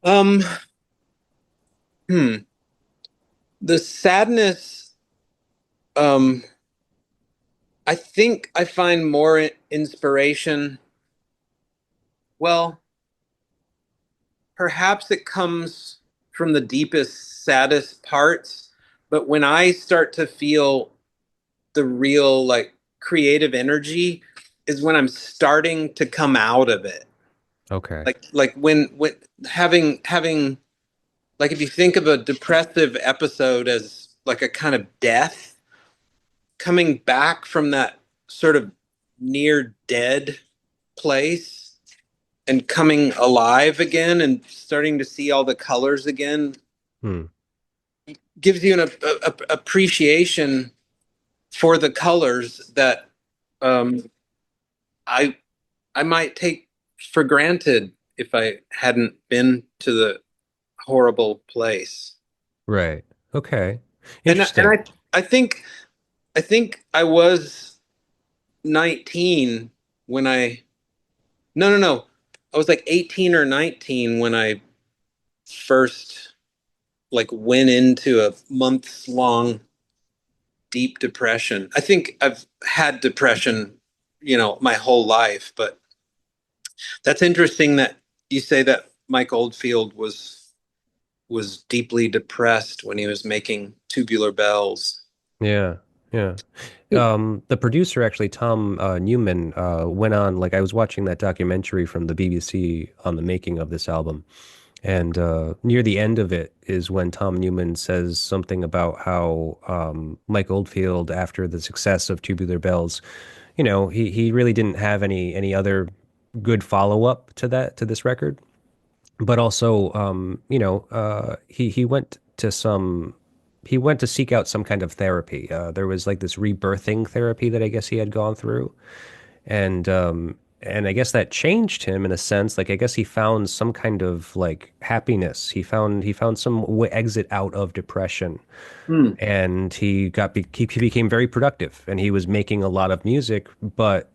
Um, hmm. The sadness, um, I think I find more inspiration. Well, perhaps it comes from the deepest, saddest parts, but when I start to feel the real like creative energy is when I'm starting to come out of it.
Okay.
Like when having like if you think of a depressive episode as like a kind of death, coming back from that sort of near dead place and coming alive again and starting to see all the colors again
Hmm.
gives you an appreciation for the colors that um, I I might take for granted if I hadn't been to the horrible place.
Right. Okay.
And
Interesting.
I think I was 19 when I no. I was like 18 or 19 when I first like went into a months long deep depression. I think I've had depression, my whole life, but that's interesting that you say that Mike Oldfield was deeply depressed when he was making Tubular Bells.
Yeah. Yeah. The producer actually, Tom Newman, went on, like I was watching that documentary from the BBC on the making of this album. And near the end of it is when Tom Newman says something about how Mike Oldfield, after the success of Tubular Bells, he really didn't have any other good follow-up to this record. But also, he went to seek out some kind of therapy. There was like this rebirthing therapy that I guess he had gone through, and I guess that changed him in a sense. Like I guess he found some kind of like happiness. He found some exit out of depression,
Hmm.
and he became very productive, and he was making a lot of music, but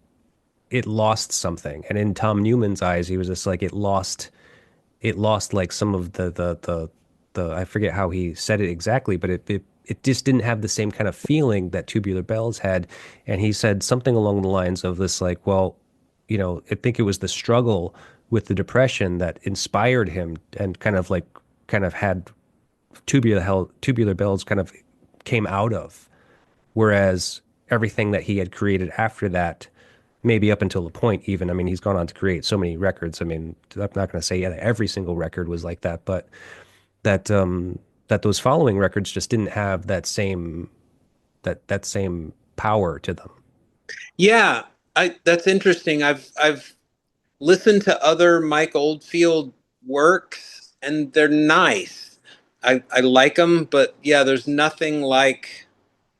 it lost something. And in Tom Newman's eyes, he was just like it lost like some of the I forget how he said it exactly, but it just didn't have the same kind of feeling that Tubular Bells had. And he said something along the lines of this, like, well, I think it was the struggle with the depression that inspired him and kind of had Tubular Bells kind of came out of. Whereas everything that he had created after that, maybe up until the point even, I mean, he's gone on to create so many records. I mean, I'm not going to say yeah, every single record was like that, but that those following records just didn't have that same power to them.
Yeah, I that's interesting. I've listened to other Mike Oldfield works and they're nice. I like them, but yeah, there's nothing like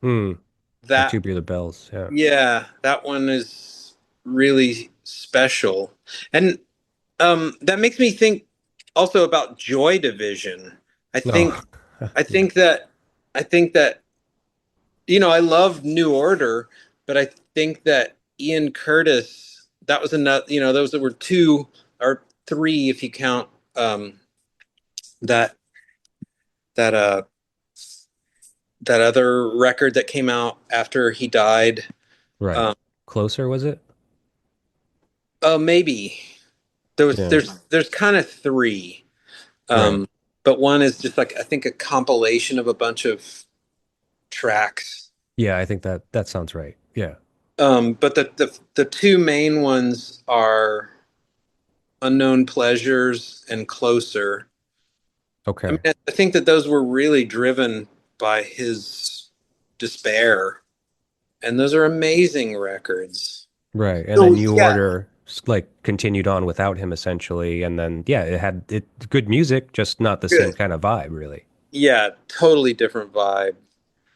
Hmm. Like
that.
Tubular Bells. Yeah.
Yeah, that one is really special. And that makes me think also about Joy Division. I think
Oh,
I
yeah.
think that I think that I love New Order, but I think that Ian Curtis, that was another, those that were two or three if you count that that that other record that came out after he died.
Right.
Um,
Closer, was it?
oh, maybe
Yeah.
there's kind of three,
Right.
um, but one is just like I think a compilation of a bunch of tracks.
Yeah, I think that sounds right. Yeah.
But the two main ones are Unknown Pleasures and Closer. I mean,
Okay.
I think that those were really driven by his despair, and those are amazing records.
Right. And then
So
New
yeah,
Order like continued on without him essentially. And then yeah, it had good music, just not the same
good.
kind of vibe, really.
Yeah, totally different vibe.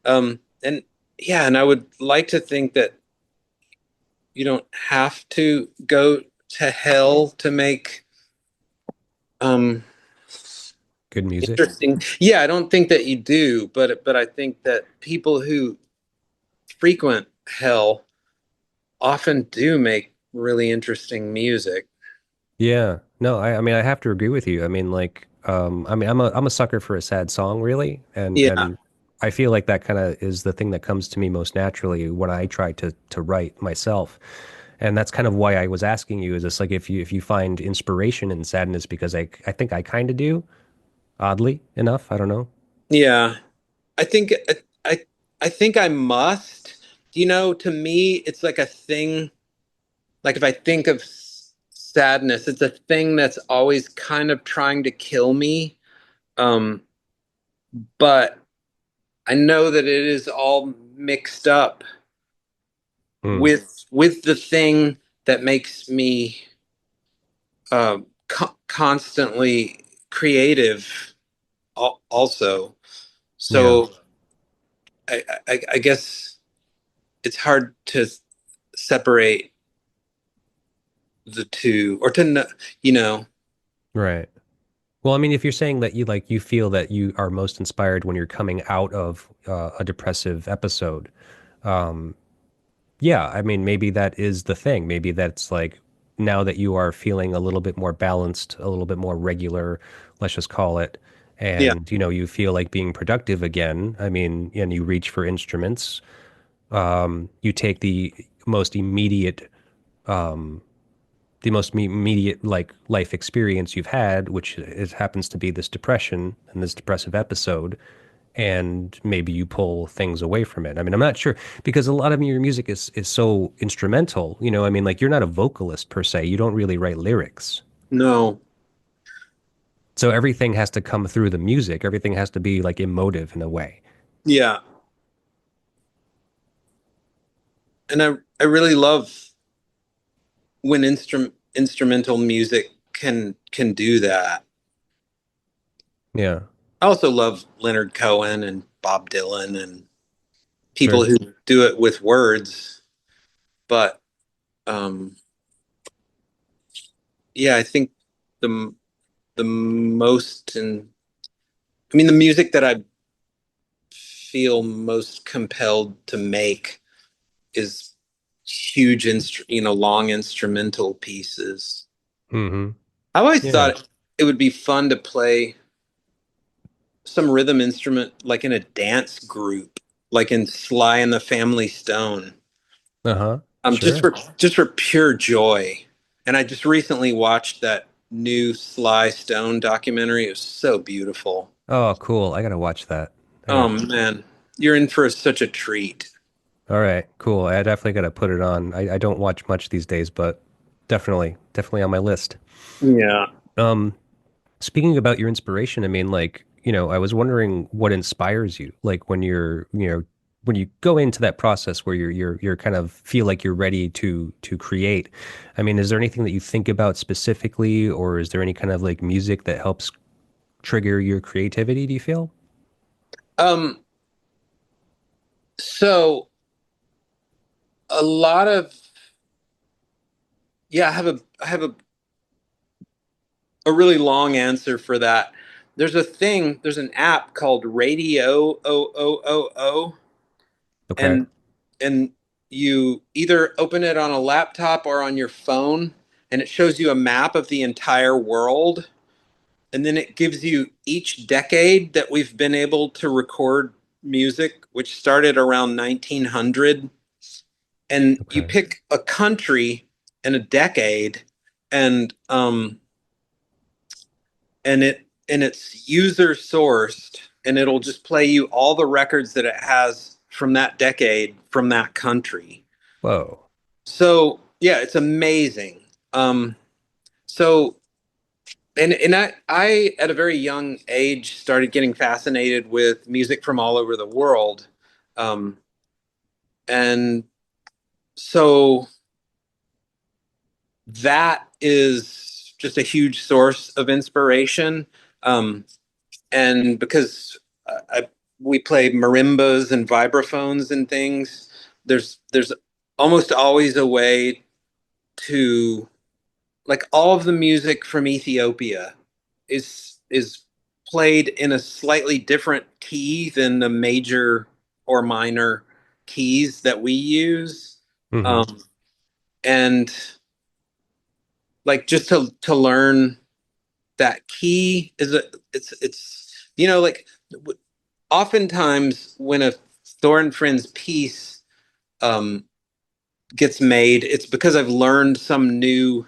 And yeah, and I would like to think that you don't have to go to hell to make um
Good music.
interesting. Yeah, I don't think that you do, but I think that people who frequent hell often do make really interesting music.
Yeah. No, I mean I have to agree with you. I mean like I mean I'm a sucker for a sad song really
Yeah,
and I feel like that kind of is the thing that comes to me most naturally when I try to write myself. And that's kind of why I was asking you is this like if you find inspiration in sadness because I think I kind of do, oddly enough, I don't know.
yeah. I think I I think I must. To me, it's like a thing. Like if I think of sadness, it's a thing that's always kind of trying to kill me. Um, but I know that it is all mixed up
Hmm.
with the thing that makes me constantly creative also.
Yeah.
So I guess it's hard to separate the two or to you know
Right. Well, I mean, if you're saying that you feel that you are most inspired when you're coming out of a depressive episode, um, yeah, I mean, maybe that is the thing. Maybe that's like now that you are feeling a little bit more balanced, a little bit more regular, let's just call it,
yeah,
and you feel like being productive again. I mean, and you reach for instruments. You take most immediate um, immediate like life experience you've had, which happens to be this depression and this depressive episode, and maybe you pull things away from it. I mean, I'm not sure because a lot of your music is so instrumental. I mean, like you're not a vocalist per se. You don't really write lyrics.
no,
So everything has to come through the music. Everything has to be like emotive in a way.
yeah. And I really love when instrumental music can do that.
Yeah,
I also love Leonard Cohen and Bob Dylan and people
sure.
who do it with words. But um, yeah, I think the the most and I mean the music that I feel most compelled to make is huge long instrumental pieces.
Mm-hmm.
I always
Yeah.
thought it would be fun to play some rhythm instrument like in a dance group, like in Sly and the Family Stone.
Uh-huh.
Just
Sure.
for pure joy. And I just recently watched that new Sly Stone documentary. It was so beautiful.
Oh, cool. I gotta watch that. I
Oh
gotta.
man, you're in for such a treat.
All right, cool. I definitely gotta put it on. I don't watch much these days, but definitely on my list.
Yeah.
Um, Speaking about your inspiration, I mean, like, I was wondering what inspires you, like when when you go into that process where you're kind of feel like you're ready to create. I mean, is there anything that you think about specifically, or is there any kind of like music that helps trigger your creativity, do you feel?
Um, so a lot of yeah, I have a really long answer for that. There's an app called Radio O,
Okay.
and and you either open it on a laptop or on your phone, and it shows you a map of the entire world, and then it gives you each decade that we've been able to record music, which started around 1900, and you
Okay.
pick a country and a decade, and it's user sourced, and it'll just play you all the records that it has from that decade from that country.
Whoa.
So yeah, it's amazing. Um, so and I at a very young age started getting fascinated with music from all over the world. Um, and so that is just a huge source of inspiration. Um, and because I we play marimbas and vibraphones and things, there's almost always a way to, like, all of the music from Ethiopia is played in a slightly different key than the major or minor keys that we use.
Hmm.
Um, and like, just to learn that key is a it's like, oftentimes when a Thor and Friends piece um gets made, it's because I've learned some new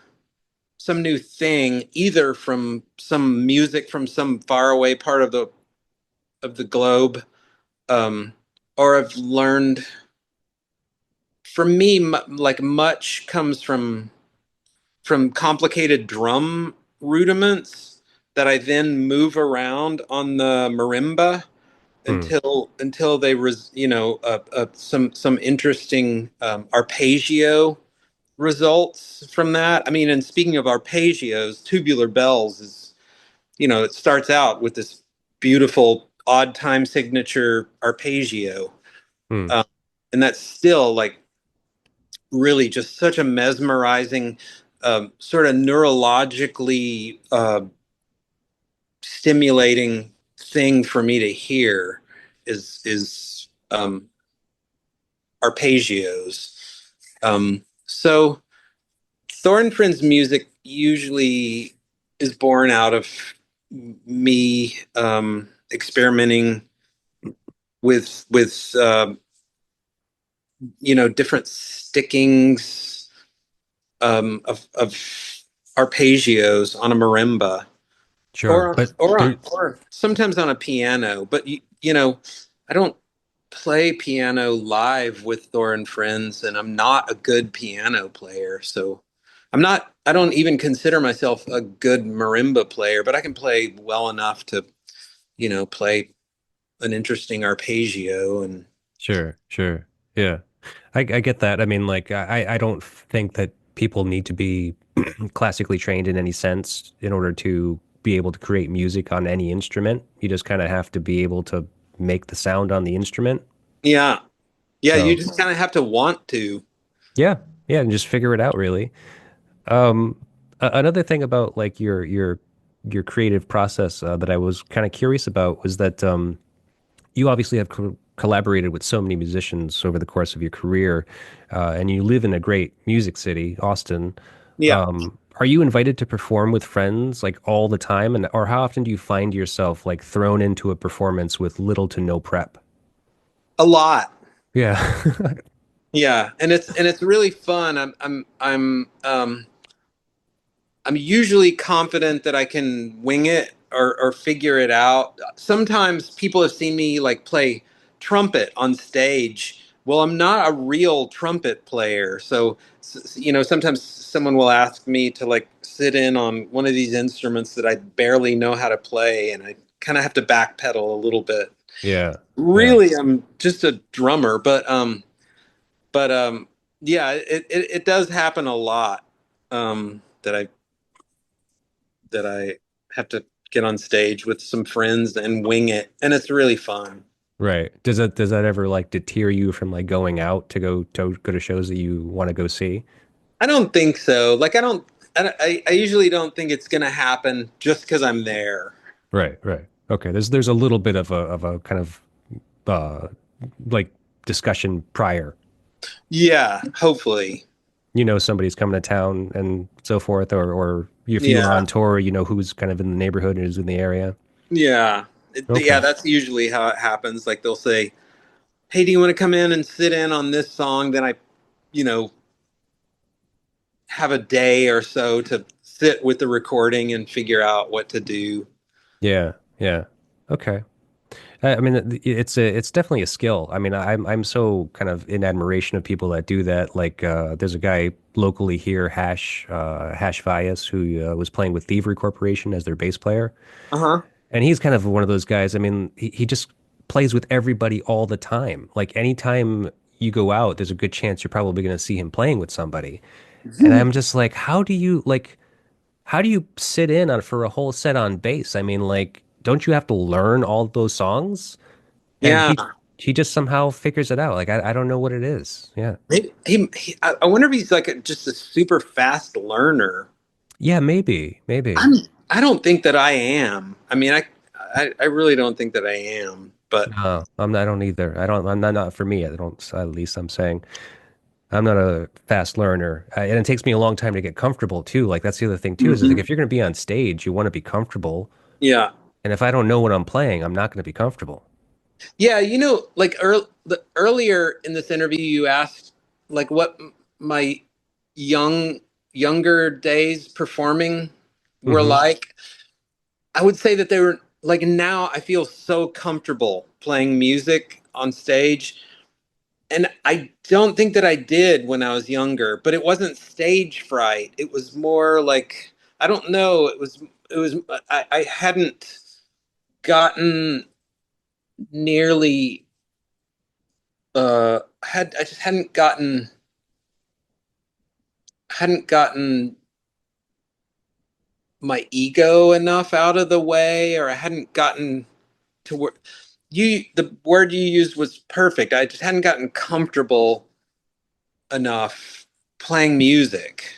thing, either from some music from some faraway part of the globe, um, or I've learned. For me, like, much comes from complicated drum rudiments that I then move around on the marimba
Hmm.
until they some interesting arpeggio results from that. I mean, and speaking of arpeggios, Tubular Bells is, it starts out with this beautiful odd time signature arpeggio.
Hmm.
Um, and that's still, like, really just such a mesmerizing, sort of neurologically stimulating thing for me to hear is arpeggios. So Thorn Friends music usually is born out of me experimenting with different stickings of arpeggios on a marimba,
Sure. But there,
or sometimes on a piano. But I don't play piano live with Thor and Friends, and I'm not a good piano player, so I don't even consider myself a good marimba player, but I can play well enough to, play an interesting arpeggio. And
sure, sure. Yeah. I get that. I mean, like, I don't think that people need to be classically trained in any sense in order to be able to create music on any instrument. You just kind of have to be able to make the sound on the instrument.
yeah, yeah, you
So,
just kind of have to want to.
yeah, yeah, and just figure it out really. Um, Another thing about like your creative process that I was kind of curious about was that you obviously have collaborated with so many musicians over the course of your career, and you live in a great music city, Austin.
Yeah,
Are you invited to perform with friends like all the time, and or how often do you find yourself like thrown into a performance with little to no prep?
a lot.
Yeah.
Yeah, and it's really fun. I'm usually confident that I can wing it or figure it out. Sometimes people have seen me, like, play trumpet on stage. Well, I'm not a real trumpet player, so sometimes someone will ask me to, like, sit in on one of these instruments that I barely know how to play, and I kind of have to backpedal a little bit.
Yeah. Yeah.
Really, I'm just a drummer, but yeah, it does happen a lot, that I have to get on stage with some friends and wing it, and it's really fun.
Right. Does that ever like deter you from like going out to go to shows that you want to go see?
I don't think so. Like, I usually don't think it's gonna happen just because I'm there.
Right, right. Okay. There's a little bit of a kind of uh like discussion prior.
Yeah, hopefully.
You know somebody's coming to town and so forth, or if you were
Yeah,
on tour, you know who's kind of in the neighborhood and is in the area.
yeah, yeah.
Okay.
That's usually how it happens. Like, they'll say, "Hey, do you want to come in and sit in on this song?" Then I, you know, have a day or so to sit with the recording and figure out what to do.
Yeah, yeah. Okay. I mean, it's definitely a skill. I mean, I'm so kind of in admiration of people that do that. Like, there's a guy locally here, Hash Vyas, who was playing with Thievery Corporation as their bass player,
Uh-huh.
and he's kind of one of those guys. I mean, he just plays with everybody all the time. Like, anytime you go out, there's a good chance you're probably going to see him playing with somebody. And I'm just like, how do you sit in on for a whole set on bass? I mean, like, don't you have to learn all those songs? and
Yeah.
he just somehow figures it out. Like I don't know what it is. Yeah.
I wonder if he's like just a super fast learner.
Yeah, maybe.
I'm, I don't think that I am. I mean, I really don't think that I am, but
No, I don't either. I'm not for me. I don't, at least I'm saying I'm not a fast learner. And it takes me a long time to get comfortable too. Like that's the other thing too, is like
Mhm.
if you're going to be on stage, you want to be comfortable.
Yeah.
And if I don't know what I'm playing, I'm not going to be comfortable.
Yeah, like earlier in this interview, you asked like what my young younger days performing were
Hmm.
like. I would say that they were like now I feel so comfortable playing music on stage. And I don't think that I did when I was younger, but it wasn't stage fright. It was more like I don't know. It was I hadn't gotten nearly had I just hadn't gotten my ego enough out of the way, or I hadn't gotten to where the word you used was perfect. I just hadn't gotten comfortable enough playing music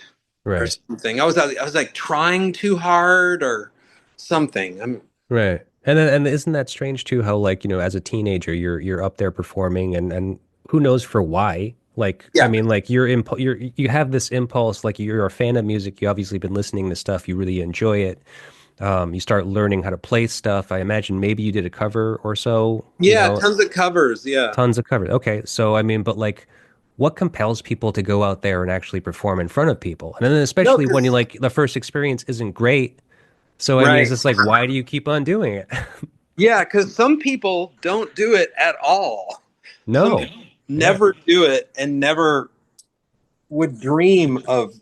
or
Right.
something. I was like trying too hard or something.
Right. And isn't that strange too, how like, as a teenager you're up there performing and who knows for why? Like, I
Yeah.
mean, like you have this impulse, like you're a fan of music, you obviously been listening to stuff, you really enjoy it. You start learning how to play stuff. I imagine maybe you did a cover or so,
Yeah, tons of covers. Yeah.
tons of covers. Okay. So I mean, but like what compels people to go out there and actually perform in front of people? And then
No,
especially when you
cuz
like the first experience isn't great. So I mean, it's
right.
just like, why do you keep on doing it?
Yeah, cuz some people don't do it at all. Some
No.
people
Yeah.
never do it and never would dream of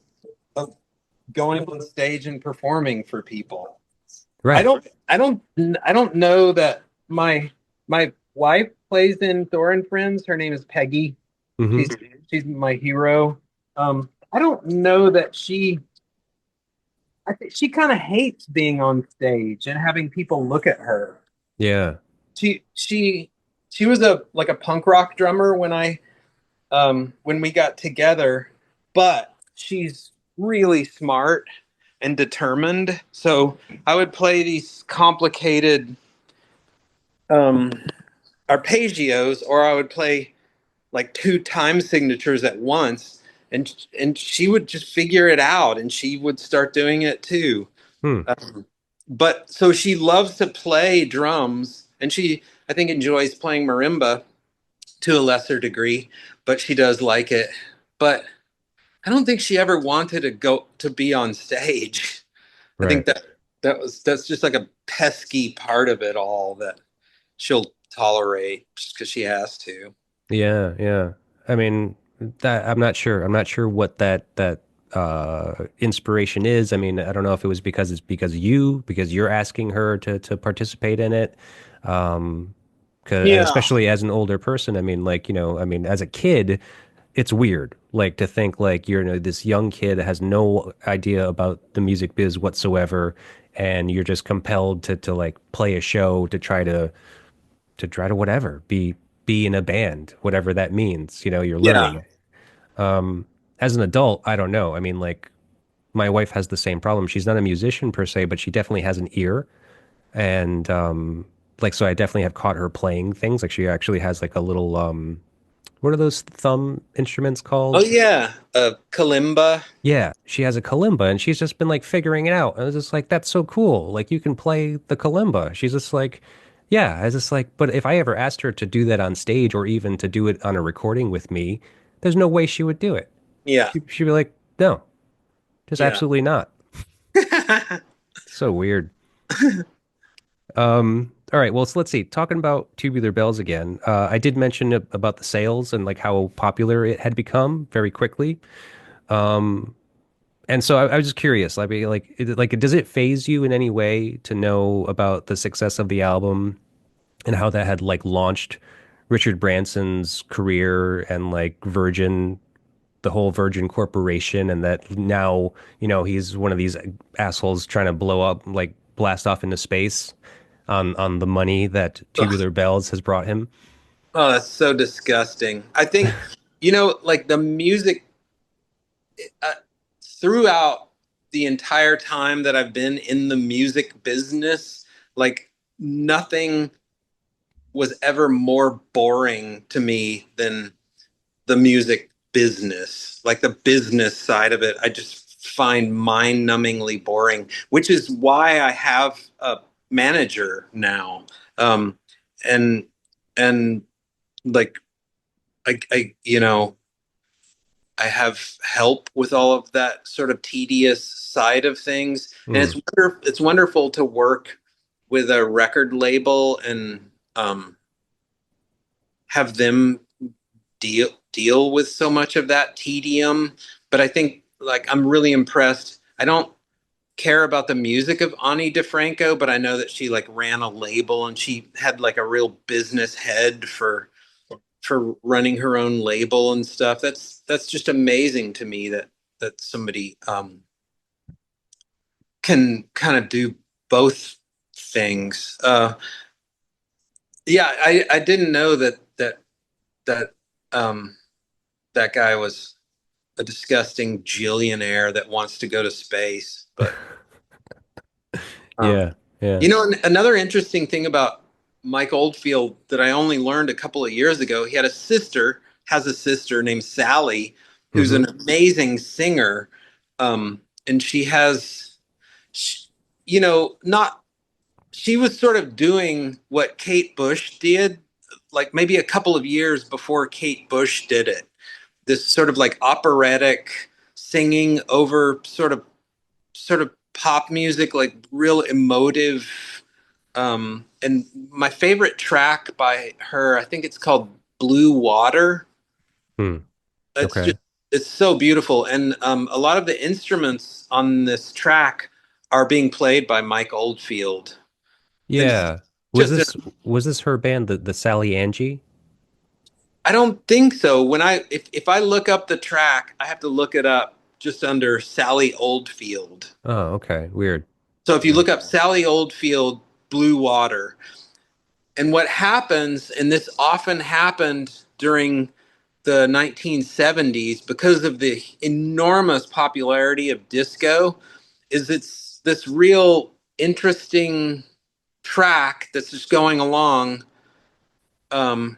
going on stage and performing for people. I
Right.
don't I don't I don't know that my wife plays in Thor and Friends. Her name is Peggy.
Hmm.
She's my hero. I don't know that I think she kind of hates being on stage and having people look at her.
Yeah.
She she she was a like a punk rock drummer when we got together, but she's really smart and determined. So I would play these complicated um arpeggios, or I would play like two time signatures at once, and she would just figure it out, and she would start doing it too.
Hmm.
But so she loves to play drums, and she I think enjoys playing marimba to a lesser degree, but she does like it. But I don't think she ever wanted to go to be on stage. I think
Right.
that's just like a pesky part of it all that she'll tolerate just because she has to.
Yeah. Yeah. I mean, that I'm not sure. I'm not sure what that inspiration is. I mean, I don't know if it was because it's because you're asking her to participate in it. Um, and
Yeah.
especially as an older person, I mean, like, I mean, as a kid, it's weird, like to think like this young kid that has no idea about the music biz whatsoever, and you're just compelled to like play a show to try to whatever be in a band, whatever that means. You're
Yeah.
learning. As an adult, I don't know. I mean, like my wife has the same problem. She's not a musician per se, but she definitely has an ear, and like so I definitely have caught her playing things. Like she actually has like a little what are those thumb instruments
Oh
called?
yeah. Kalimba.
Yeah, she has a kalimba and she's just been like figuring it out. And I was just like, that's so cool. Like you can play the kalimba. She's just like, yeah. I was just like, but if I ever asked her to do that on stage or even to do it on a recording with me, there's no way she would do it.
Yeah.
She'd be like, no, just
Yeah.
absolutely not. So weird. All right, well, so let's see. Talking about Tubular Bells again, I did mention about the sales and like how popular it had become very quickly. And so I was just curious, does it phase you in any way to know about the success of the album and how that had like launched Richard Branson's career and like Virgin, the whole Virgin Corporation, and that now, he's one of these assholes trying to blow up, like blast off into space. on the money that
Ugh.
Tubular Bells has brought him.
Oh, that's so disgusting. I think, like the music uh, throughout the entire time that I've been in the music business, like nothing was ever more boring to me than the music business. Like the business side of it, I just find mind-numbingly boring, which is why I have a manager now. And and like I have help with all of that sort of tedious side of things, and
Mm.
it's wonderful to work with a record label and have them deal with so much of that tedium. But I think like I'm really impressed. I don't care about the music of Ani DeFranco, but I know that she like ran a label and she had like a real business head for running her own label and stuff. That's just amazing to me that somebody can kind of do both things. Yeah, I didn't know that um, that guy was a disgusting gillionaire that wants to go to space. But um,
Yeah, yeah.
another interesting thing about Mike Oldfield that I only learned a couple of years ago, he has a sister named Sally, who's
Hmm.
an amazing singer. And she has, she, not, she was sort of doing what Kate Bush did, like maybe a couple of years before Kate Bush did it. This sort of like operatic singing over sort of pop music, like real emotive. And my favorite track by her, I think it's called Blue Water.
Hmm.
It's
Okay.
just it's so beautiful, and a lot of the instruments on this track are being played by Mike Oldfield. It's
Yeah. Was
just
this was this her band, the Sally Angie?
I don't think so. If I look up the track, I have to look it up just under Sally Oldfield.
Oh, okay. Weird.
So if you
Yeah.
look up Sally Oldfield Blue Water, and what happens, and this often happened during the 1970s because of the enormous popularity of disco, is it's this real interesting track that's just going along, and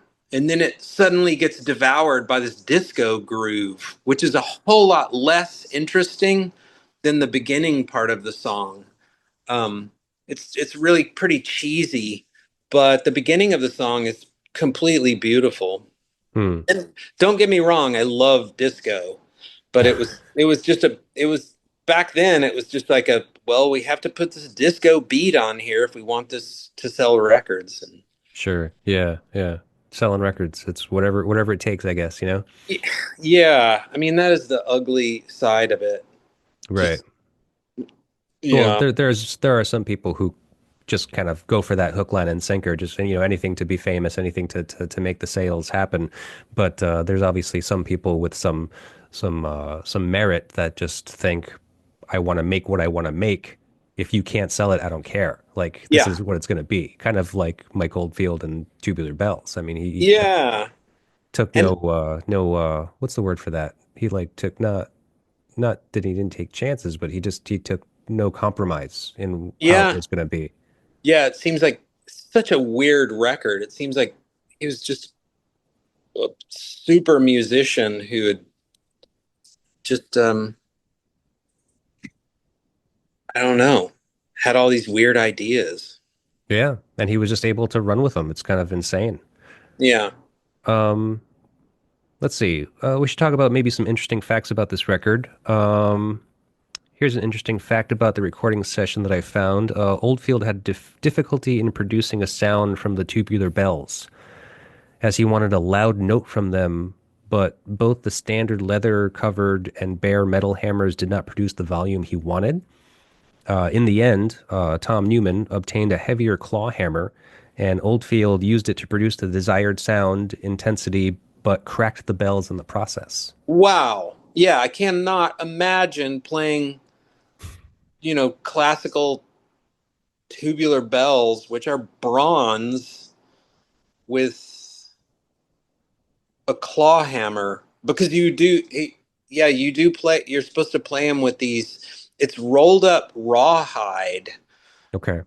then it suddenly gets devoured by this disco groove, which is a whole lot less interesting than the beginning part of the song. Um, it's really pretty cheesy, but the beginning of the song is completely beautiful.
Hmm.
And don't get me wrong, I love disco, but it was back then it was just like we have to put this disco beat on here if we want this to sell records. And
Sure. Yeah, yeah. Selling records. It's whatever it takes, I guess, you know?
yeah, I mean that is the ugly side of it.
Right.
Just
Well,
yeah.
there are some people who just kind of go for that hook, line, and sinker, just anything to be famous, anything to make the sales happen. But there's obviously some people with some merit that just think, I want to make what I want to make. If you can't sell it, I don't care. Like this
Yeah.
is what it's going to be. Kind of like Mike Oldfield and Tubular Bells. I mean, he
Yeah.
took
And
no what's the word for that? He like took not that he didn't take chances, but he took no compromise in how it
yeah.
was going to be.
Yeah, it seems like such a weird record. It seems like he was just a super musician who had just I don't know, had all these weird ideas.
Yeah, and he was just able to run with them. It's kind of insane.
Yeah.
Um, let's see. We should talk about maybe some interesting facts about this record. Here's an interesting fact about the recording session that I found. Oldfield had difficulty in producing a sound from the tubular bells, as he wanted a loud note from them, but both the standard leather covered and bare metal hammers did not produce the volume he wanted. In the end, Tom Newman obtained a heavier claw hammer, and Oldfield used it to produce the desired sound intensity, but cracked the bells in the process.
Wow. Yeah, I cannot imagine playing, classical tubular bells, which are bronze with a claw hammer, because yeah, you do play. You're supposed to play them with these. It's rolled up rawhide,
Okay.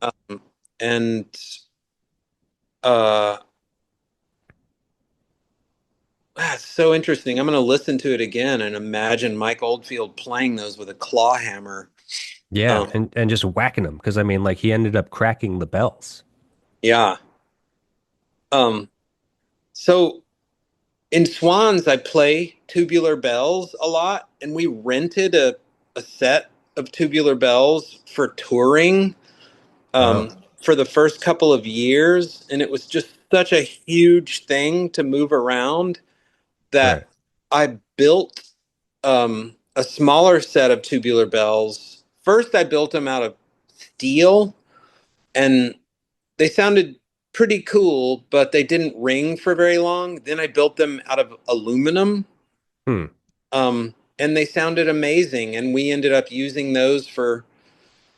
and uh, that's so interesting. I'm going to listen to it again and imagine Mike Oldfield playing those with a claw hammer.
Yeah,
Um,
and just whacking them because I mean, like he ended up cracking the bells.
yeah. Um, so in Swans, I play tubular bells a lot, and we rented a set of tubular bells for touring
Oh,
for the first couple of years, and it was just such a huge thing to move around
right.
that I built a smaller set of tubular bells. First, I built them out of steel, and they sounded pretty cool, but they didn't ring for very long. Then I built them out of aluminum,
Hmm.
and they sounded amazing. And we ended up using those for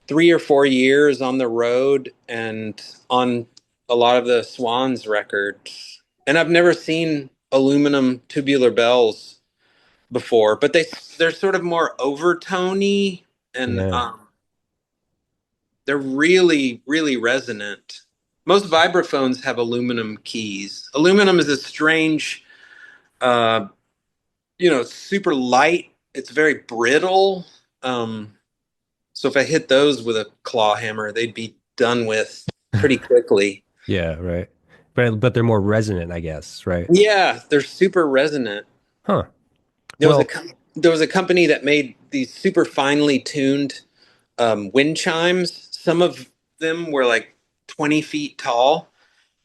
3 or 4 years on the road and on a lot of the Swans records. And I've never seen aluminum tubular bells before, but they're sort of more overtony, and
Yeah.
they're really, really resonant. Most vibraphones have aluminum keys. Aluminum is a strange, uh, super light. It's very brittle. Um, so if I hit those with a claw hammer, they'd be done with pretty quickly.
Yeah, right. But they're more resonant, I guess, right?
Yeah, they're super resonant.
Huh.
There was a
Well,
com- there was a company that made these super finely tuned wind chimes. Some of them were like 20 feet tall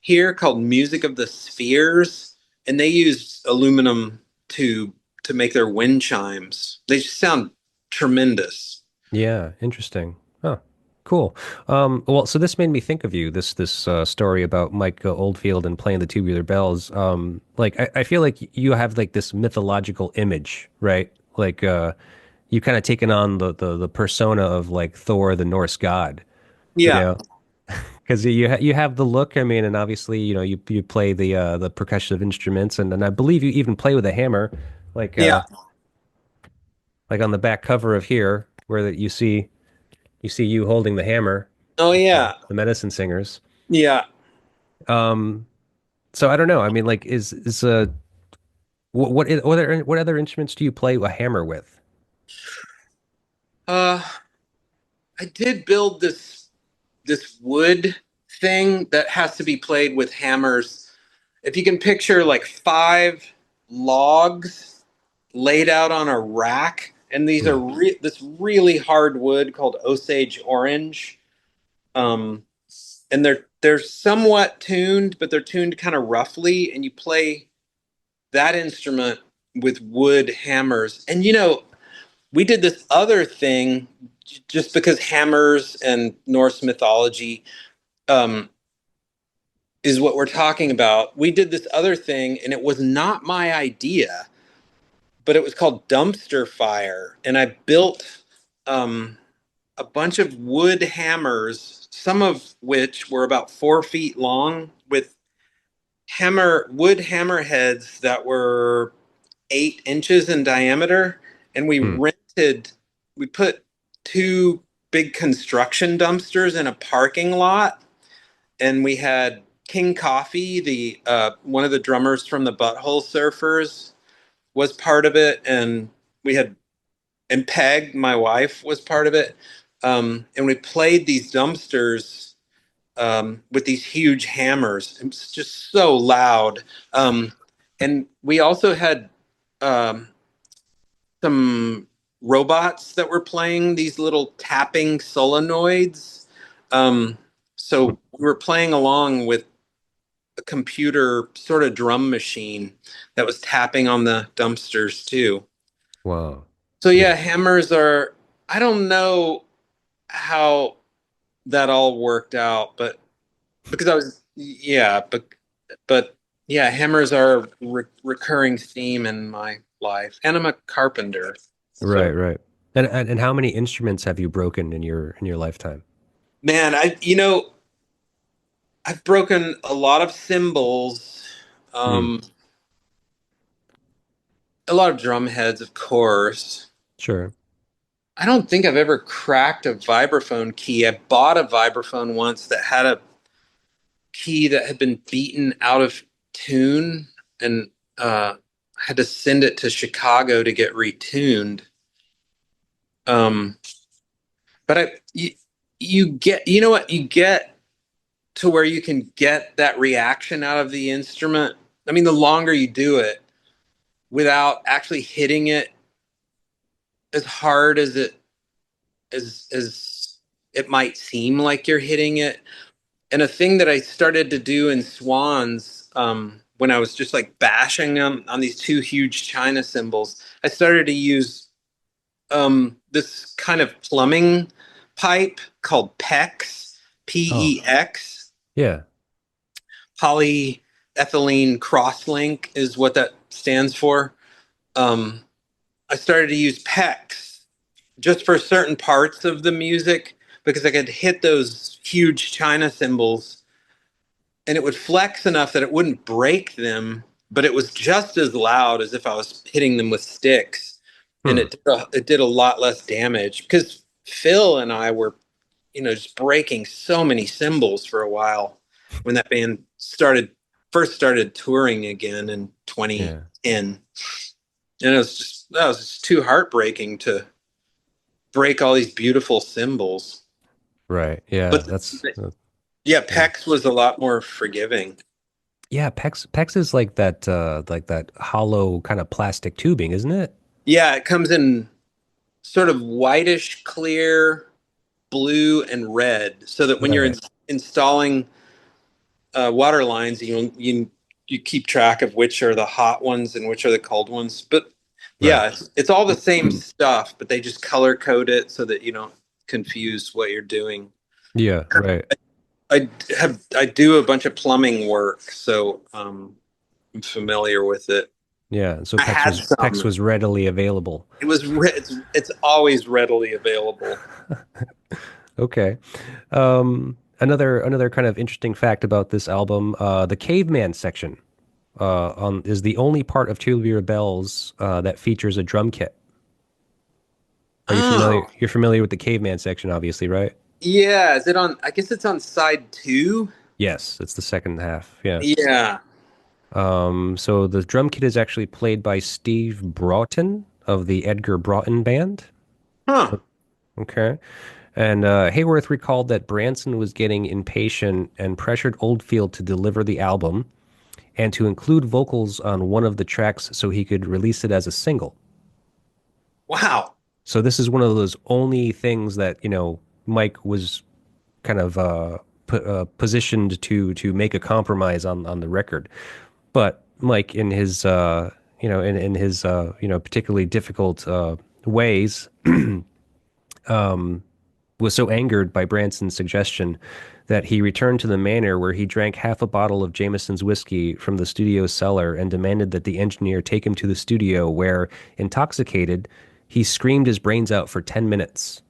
here, called Music of the Spheres, and they used aluminum to make their wind chimes. They just sound tremendous.
yeah, interesting. Huh. Cool. Well, so this made me think of you, this story about Mike Oldfield and playing the tubular bells. Like I feel like you have like this mythological image, right? Like you kind of taken on the persona of like Thor, the Norse god, you
Yeah,
know? Because you have the look. I mean, and obviously, you play the percussive instruments, and I believe you even play with a hammer, like
yeah.
uh like on the back cover of here, where that you see you holding the hammer,
Oh yeah,
the Medicine Singers.
yeah.
Um, so I don't know. I mean, like, is what other instruments do you play a hammer with?
Uh, I did build this wood thing that has to be played with hammers. If you can picture like five logs laid out on a rack, and these are
Hmm.
this really hard wood called Osage orange. Um, and they're somewhat tuned, but they're tuned kind of roughly, and you play that instrument with wood hammers. And we did this other thing just because hammers and Norse mythology um, is what we're talking about. We did this other thing, and it was not my idea, but it was called dumpster fire. And I built um, a bunch of wood hammers, some of which were about 4 feet long, with wood hammer heads that were 8 inches in diameter. And
Hmm.
we put two big construction dumpsters in a parking lot, and we had King Coffee, the one of the drummers from the Butthole Surfers, was part of it, and we had and Peg, my wife, was part of it. And we played these dumpsters with these huge hammers. It was just so loud. Um, and we also had um, some robots that were playing these little tapping solenoids. Um, so we were playing along with a computer sort of drum machine that was tapping on the dumpsters too.
Wow.
So
Yeah.
yeah, hammers are, I don't know how that all worked out, but because but yeah, hammers are a recurring theme in my life, and I'm a carpenter.
Right,
So
right. And how many instruments have you broken in your lifetime?
Man, I've broken a lot of cymbals,
Hmm.
um, a lot of drum heads, of course.
Sure.
I don't think I've ever cracked a vibraphone key. I bought a vibraphone once that had a key that had been beaten out of tune, and I had to send it to Chicago to get retuned. Um, but you get, you know what, you get to where you can get that reaction out of the instrument. I mean, the longer you do it without actually hitting it as hard as it might seem like you're hitting it. And a thing that I started to do in Swans, when I was just like bashing them on these two huge China cymbals, I started to use this kind of plumbing pipe called PEX,
Oh,
PEX,
yeah.
polyethylene crosslink is what that stands for. Um, I started to use PEX just for certain parts of the music because I could hit those huge China cymbals and it would flex enough that it wouldn't break them, but it was just as loud as if I was hitting them with sticks, and
Hmm.
it did a lot less damage because Phil and I were, just breaking so many cymbals for a while when that band first started touring again in
Yeah.
2010, and that was just too heartbreaking to break all these beautiful cymbals.
Right. Yeah.
But
That's
yeah,
yeah.
Pex was a lot more forgiving.
Yeah, PEX is like that hollow kind of plastic tubing, isn't it?
Yeah, it comes in sort of whitish clear, blue, and red, so that when you're
Right.
installing water lines, you keep track of which are the hot ones and which are the cold ones. But
Right.
yeah, it's all the same stuff, but they just color code it so that you don't confuse what you're doing.
Yeah, right.
I do a bunch of plumbing work, so I'm familiar with it.
Yeah. So
I had
PEX
some.
was readily available.
It's always readily available.
Okay. Another kind of interesting fact about this album, the caveman section on is the only part of Tubular Bells that features a drum kit. Are you familiar?
Oh,
You're familiar with the caveman section, obviously, right?
yeah. Is it on? I guess it's on side two.
Yes, it's the second half. Yeah.
Yeah.
So the drum kit is actually played by Steve Broughton of the Edgar Broughton Band.
Huh.
Okay. And Hayworth recalled that Branson was getting impatient and pressured Oldfield to deliver the album and to include vocals on one of the tracks so he could release it as a single.
Wow.
So this is one of those only things that, Mike was kind of positioned to make a compromise on the record. But Mike, in his in his particularly difficult ways, was so angered by Branson's suggestion that he returned to the manor where he drank half a bottle of Jameson's whiskey from the studio cellar and demanded that the engineer take him to the studio where, intoxicated, he screamed his brains out for 10 minutes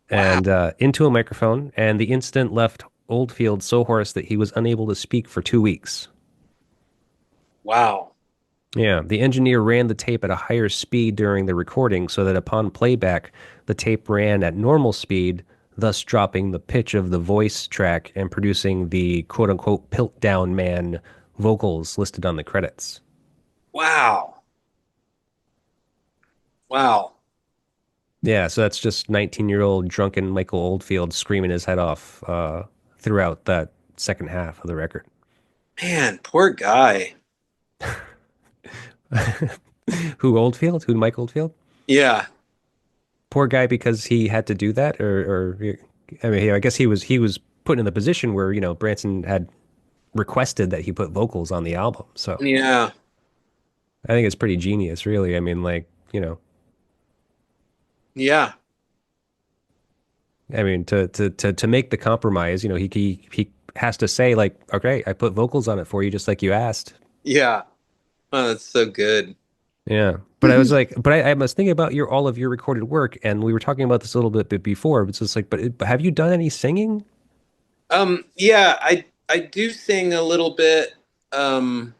Wow.
and into a microphone, and the incident left Oldfield so hoarse that he was unable to speak for 2 weeks.
Wow.
Yeah, the engineer ran the tape at a higher speed during the recording so that upon playback, the tape ran at normal speed, thus dropping the pitch of the voice track and producing the quote unquote Piltdown Man vocals listed on the credits.
Wow. Wow.
Yeah, so that's just 19-year-old drunken Michael Oldfield screaming his head off throughout that second half of the record.
Man, poor guy.
Who Oldfield? Who Mike Oldfield?
Yeah.
Poor guy because he had to do that, or I mean, I guess he was put in the position where Branson had requested that he put vocals on the album. So
Yeah.
I think it's pretty genius, really. I mean, like
Yeah.
I mean to make the compromise, he has to say like, okay, I put vocals on it for you just like you asked.
Yeah. Oh, that's so good.
Yeah. But I was like, but I was thinking about your all of your recorded work, and we were talking about this a little bit before. It's just like, but have you done any singing?
Yeah, I do sing a little bit. Um,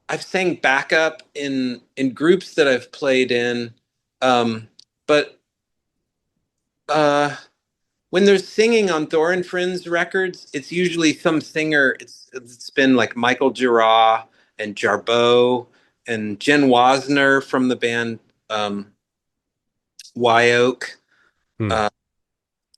I've sang backup in groups that I've played in. But uh when there's singing on Thor and Friends records, it's usually some singer. It's been like Michael Gira and Jarboe and Jen Wasner from the band Wyoke.
Hmm.
Uh,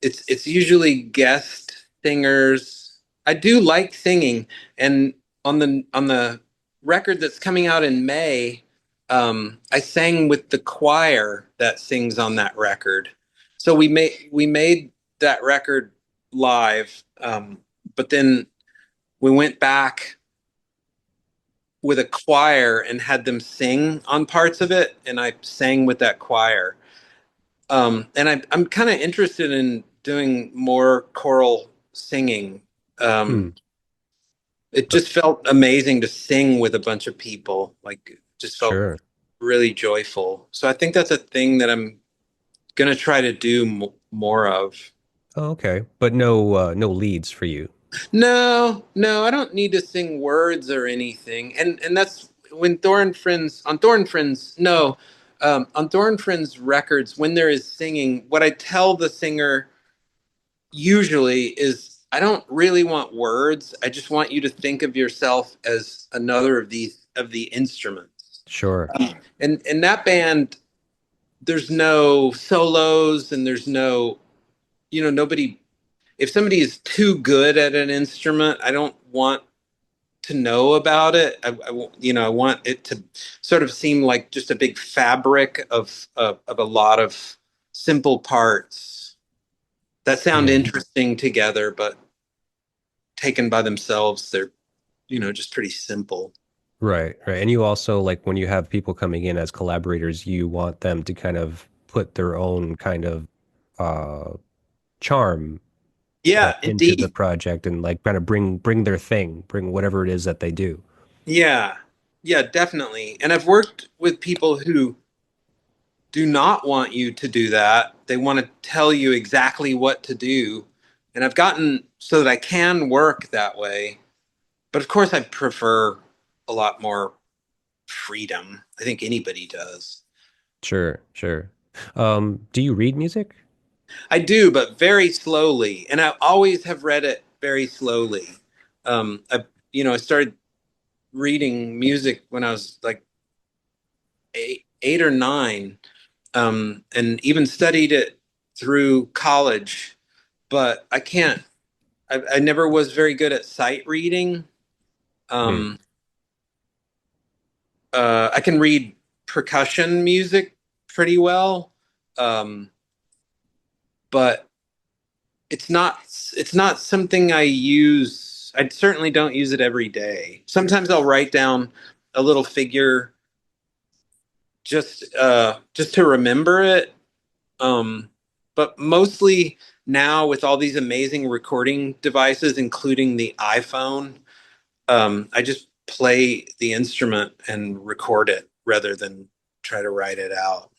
it's usually guest singers. I do like singing, and on the record that's coming out in May, I sang with the choir that sings on that record. So we made that record live, but then we went back with a choir and had them sing on parts of it, and I sang with that choir. And I'm kind of interested in doing more choral singing.
Hmm.
It just felt amazing to sing with a bunch of people. Like, it just felt
Sure.
really joyful. So I think that's a thing that I'm gonna try to do more of.
Oh, okay. But no, no leads for you.
No, no, I don't need to sing words or anything. And that's when Thorn Friends on Thorn Friends. No, on Thorn Friends records, when there is singing, what I tell the singer usually is I don't really want words. I just want you to think of yourself as another of the instruments.
Sure.
And in that band, there's no solos and there's no, nobody. If somebody is too good at an instrument, I don't want to know about it. I want it to sort of seem like just a big fabric of a lot of simple parts that sound
Yeah.
interesting together, but taken by themselves, they're, just pretty simple.
Right, right. And you also like when you have people coming in as collaborators, you want them to kind of put their own kind of uh charm
Yeah,
into the
indeed.
project and like kind of bring their thing, bring whatever it is that they do.
Yeah. Yeah, definitely. And I've worked with people who do not want you to do that. They want to tell you exactly what to do. And I've gotten so that I can work that way. But of course, I prefer a lot more freedom. I think anybody does.
Sure, sure. Do you read music?
I do, but very slowly. And I always have read it very slowly. I started reading music when I was like eight or nine, and even studied it through college. But I can't. I never was very good at sight reading.
Hmm.
Um, I can read percussion music pretty well, um, but it's not something I use. I certainly don't use it every day. Sometimes I'll write down a little figure just to remember it. Um, but mostly now with all these amazing recording devices, including the iPhone, I just play the instrument and record it rather than try to write it out.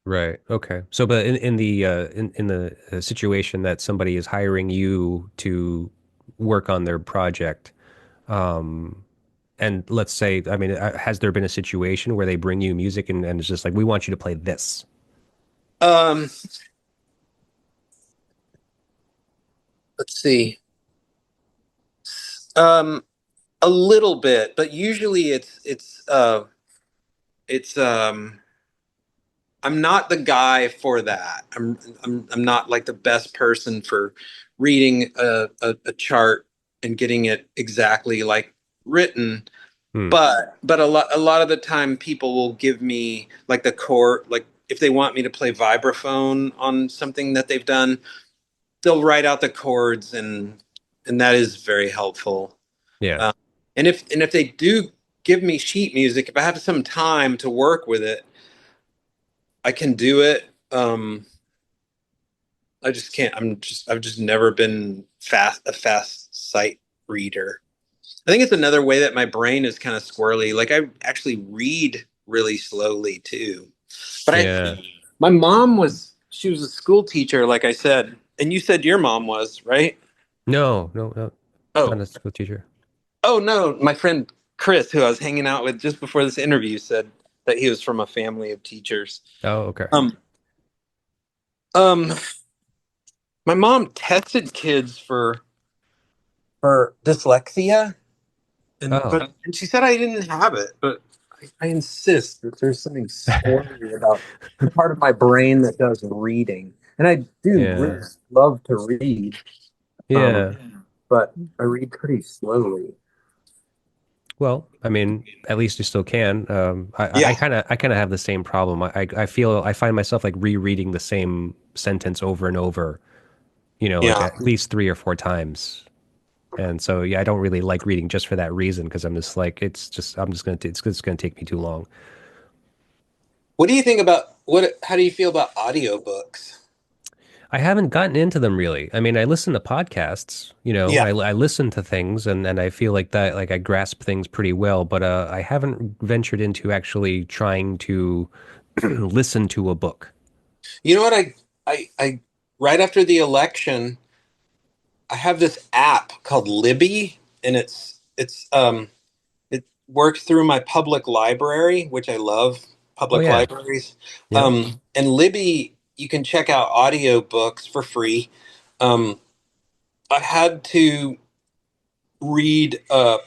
Right. Okay. So, but in the situation that somebody is hiring you to work on their project, um, and let's say, I mean, has there been a situation where they bring you music and it's just like, we want you to play this?
Um, let's see. Um, a little bit, but usually it's I'm not the guy for that. I'm not like the best person for reading a chart and getting it exactly like written.
Hmm.
But a lot of the time people will give me like the chord, like if they want me to play vibraphone on something that they've done, they'll write out the chords, and that is very helpful.
Yeah.
Um, and if they do give me sheet music, if I have some time to work with it, I can do it. I just can't. I've just never been a fast sight reader. I think it's another way that my brain is kind of squirrely. Like I actually read really slowly too. But
Yeah.
my mom she was a school teacher, like I said, and you said your mom was, right?
No, no, no, not
Oh,
a school teacher.
oh no, my friend Chris, who I was hanging out with just before this interview, said that he was from a family of teachers.
Oh, okay.
Um, um, my mom tested kids for dyslexia,
Oh,
and she said I didn't have it, but I insist that there's something squirrely about the part of my brain that does reading, and I do
yeah.
really love to read,
Yeah.
but I read pretty slowly.
Well, I mean, at least you still can.
Yeah,
I kind of have the same problem. I feel I find myself like rereading the same sentence over and over, like
yeah.
at least 3 or 4 times. And so, yeah, I don't really like reading just for that reason because I'm just like, it's just gonna take me too long.
What do you think about what? How do you feel about audiobooks?
I haven't gotten into them really. I mean, I listen to podcasts,
Yeah.
I listen to things and I feel like that, like I grasp things pretty well, but I haven't ventured into actually trying to listen to a book.
You know what? I right after the election, I have this app called Libby, and it works through my public library, which I love
Oh
public
yeah.
libraries.
Yep.
And Libby, you can check out audiobooks for free. Um, I had to read Pema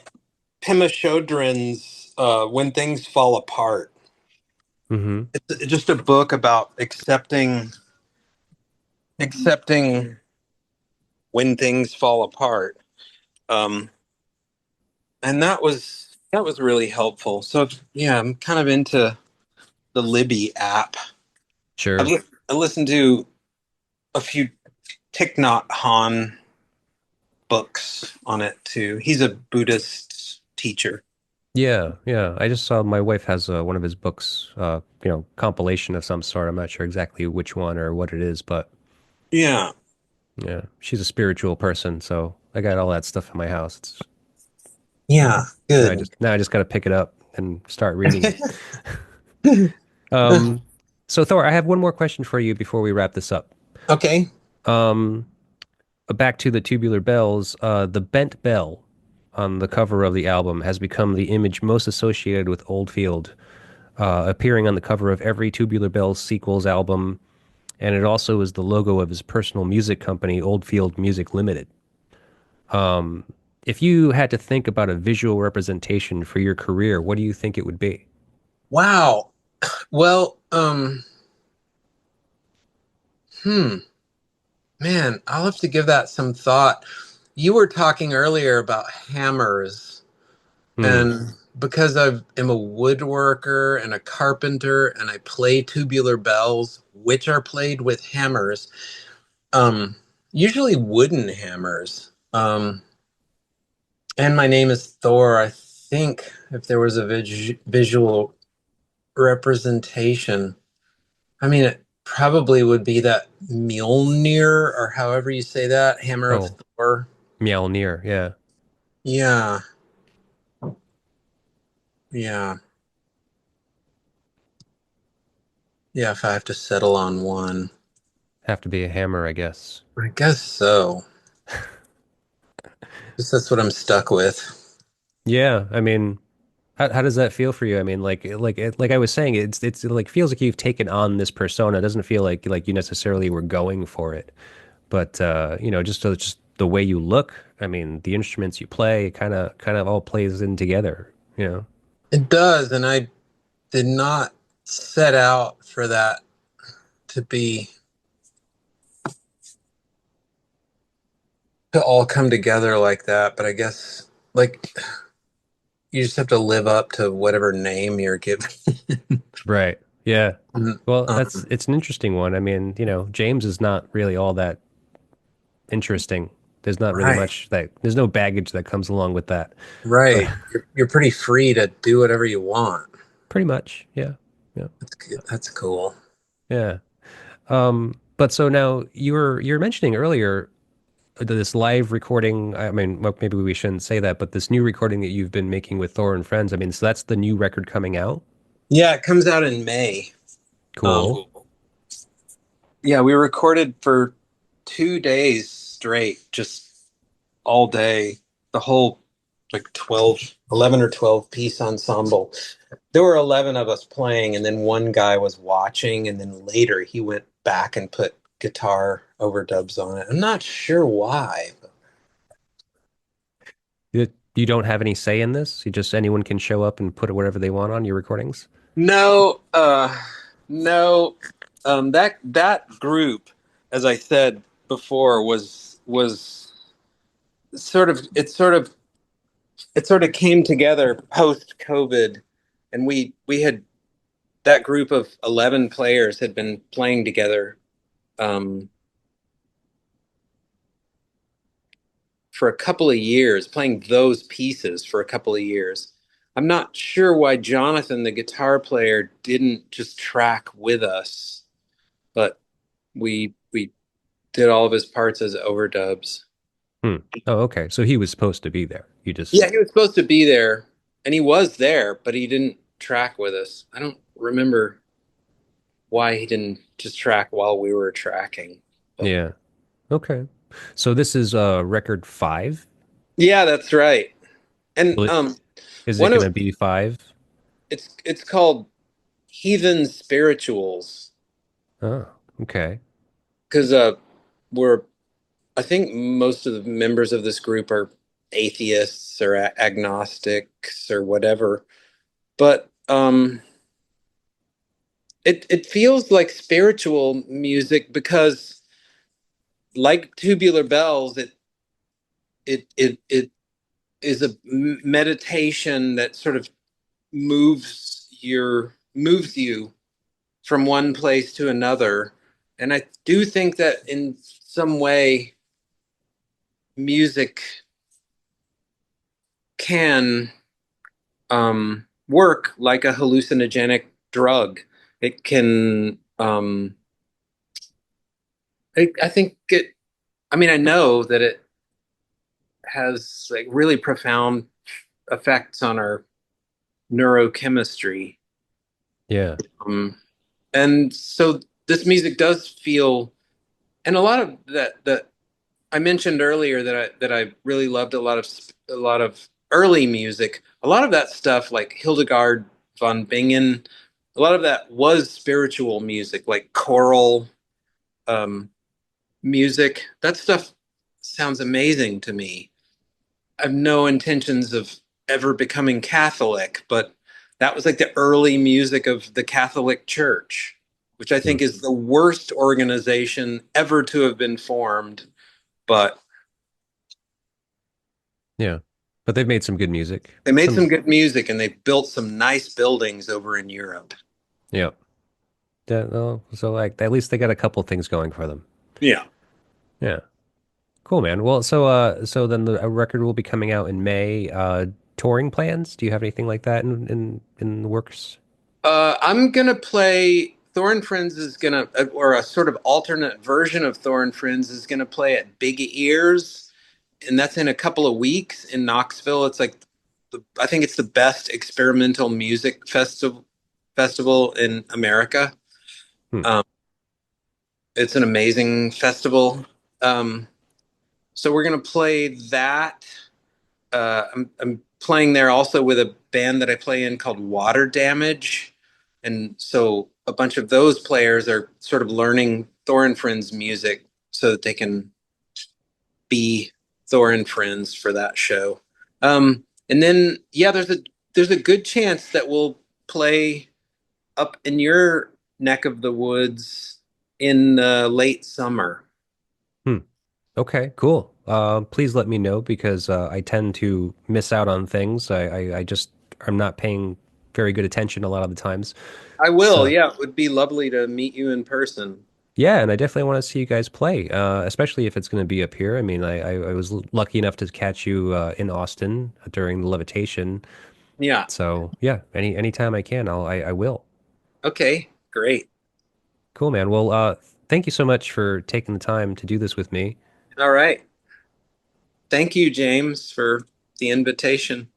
Chodron's "When Things Fall Apart."
Hmm.
It's just a book about accepting when things fall apart. Um, and that was really helpful. So yeah, I'm kind of into the Libby app. I've
Sure.
li- I listened to a few Thich Nhat Hanh books on it too. He's a Buddhist teacher.
Yeah, yeah. I just saw my wife has one of his books, compilation of some sort. I'm not sure exactly which one or what it is, but
Yeah,
yeah, she's a spiritual person, so I got all that stuff in my house. It's
yeah, good.
now I just got to pick it up and start reading it. Um, so Thor, I have one more question for you before we wrap this up.
Okay.
Um, Back to the Tubular Bells, the bent bell on the cover of the album has become the image most associated with Oldfield, appearing on the cover of every Tubular Bells sequels album, and it also is the logo of his personal music company, Oldfield Music Limited. Um, if you had to think about a visual representation for your career, what do you think it would be?
Wow. Well, hmm, man, I'll have to give that some thought. You were talking earlier about hammers,
Hmm.
and because I am a woodworker and a carpenter and I play tubular bells, which are played with hammers, um, usually wooden hammers. And my name is Thor. I think if there was a visual representation, I mean, it probably would be that Mjolnir or however you say that, Hammer of
Oh,
Thor.
Mjolnir. Yeah,
Yeah, yeah, yeah. If I have to settle on one,
have to be a hammer, I guess.
I guess so. Guess that's what I'm stuck with.
Yeah, I mean, how does that feel for you? I mean, like I was saying, it like feels like you've taken on this persona. It doesn't feel like you necessarily were going for it, but just the way you look. I mean, the instruments you play, kind of all plays in together. You know.
It does, and I did not set out for that to be to all come together like that. But I guess like you just have to live up to whatever name you're given.
Right. Yeah.
Um,
Well, it's an interesting one. I mean, James is not really all that interesting. There's not really
right,
much there's no baggage that comes along with that. But
right. You're pretty free to do whatever you want.
pretty much, yeah. Yeah.
That's cool.
Yeah. But so now you're mentioning earlier this live recording. I mean, well, maybe we shouldn't say that, but this new recording that you've been making with Thor and Friends. I mean, so that's the new record coming out.
Yeah, it comes out in May.
Cool.
Yeah, we recorded for 2 days straight, just all day, the whole like 12, 11 or 12 piece ensemble. There were 11 of us playing, and then one guy was watching, and then later he went back and put guitar overdubs on it. I'm not sure why.
You don't have any say in this. You just anyone can show up and put it wherever they want on your recordings.
No, no. That group, as I said before, was sort of it sort of came together post COVID, and we had that group of 11 players had been playing together um, for a couple of years, playing those pieces for a couple of years. I'm not sure why Jonathan, the guitar player, didn't just track with us, but we did all of his parts as overdubs.
Hmm. Oh, okay. So he was supposed to be there. You just
Yeah, he was supposed to be there, and he was there, but he didn't track with us. I don't remember why he didn't just track while we were tracking. But
yeah. Okay. So this is record five.
yeah, that's right. And
Will it- Is it
one
going
of
to be five?
it's called Heathen Spirituals
Oh, okay.
because we're I think most of the members of this group are atheists or agnostics or whatever. But it feels like spiritual music because like Tubular Bells, it is a meditation that sort of moves you from one place to another. And I do think that in some way music can work like a hallucinogenic drug. It can I think it I mean I know that it has like really profound effects on our neurochemistry.
Yeah.
Um, and so this music does feel, and a lot of that I mentioned earlier that I really loved a lot of early music. A lot of that stuff, like Hildegard von Bingen, a lot of that was spiritual music, like choral um, music. That stuff sounds amazing to me. I have no intentions of ever becoming Catholic, but that was like the early music of the Catholic Church, which I
Hmm.
think is the worst organization ever to have been formed. But
Yeah. But they've made some good music.
they made
Some,
some good music and they built some nice buildings over in Europe.
yeah. So like at least they got a couple things going for them.
Yeah.
Yeah. Cool, man. Well, so then the record will be coming out in May. Touring plans? Do you have anything like that in the works?
I'm gonna play Thor and Friends is gonna, or a sort of alternate version of Thor and Friends is gonna play at Big Ears, and that's in a couple of weeks in Knoxville. It's like I think it's the best experimental music festival in America.
Hmm.
Um, it's an amazing festival. Um, so we're gonna play that. I'm playing there also with a band that I play in called Water Damage. And so a bunch of those players are sort of learning Thor and Friends music so that they can be Thor and Friends for that show. And then yeah, there's a good chance that we'll play up in your neck of the woods in the late summer.
Hmm. Okay, cool. Please let me know because I tend to miss out on things. I just I'm not paying very good attention a lot of the times.
I will,
So
yeah, it would be lovely to meet you in person.
yeah, and I definitely want to see you guys play, especially if it's going to be up here. I mean, I was lucky enough to catch you in Austin during the Levitation.
Yeah.
So yeah, anytime I can, I will.
Okay, great.
Cool, man. Well, thank you so much for taking the time to do this with me.
All right. Thank you, James, for the invitation.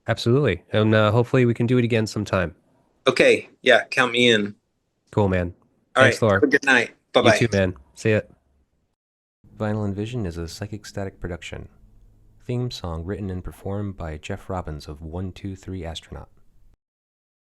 Absolutely. And hopefully we can do it again sometime.
Okay, yeah, count me in.
Cool, man.
All
Thanks,
right, have
Thor.
a good night.
You
Bye-bye.
too, man. See ya.
Vinyl and Vision is a Psychic Static production. Theme song written and performed by Jeff Robbins of 123 Astronaut.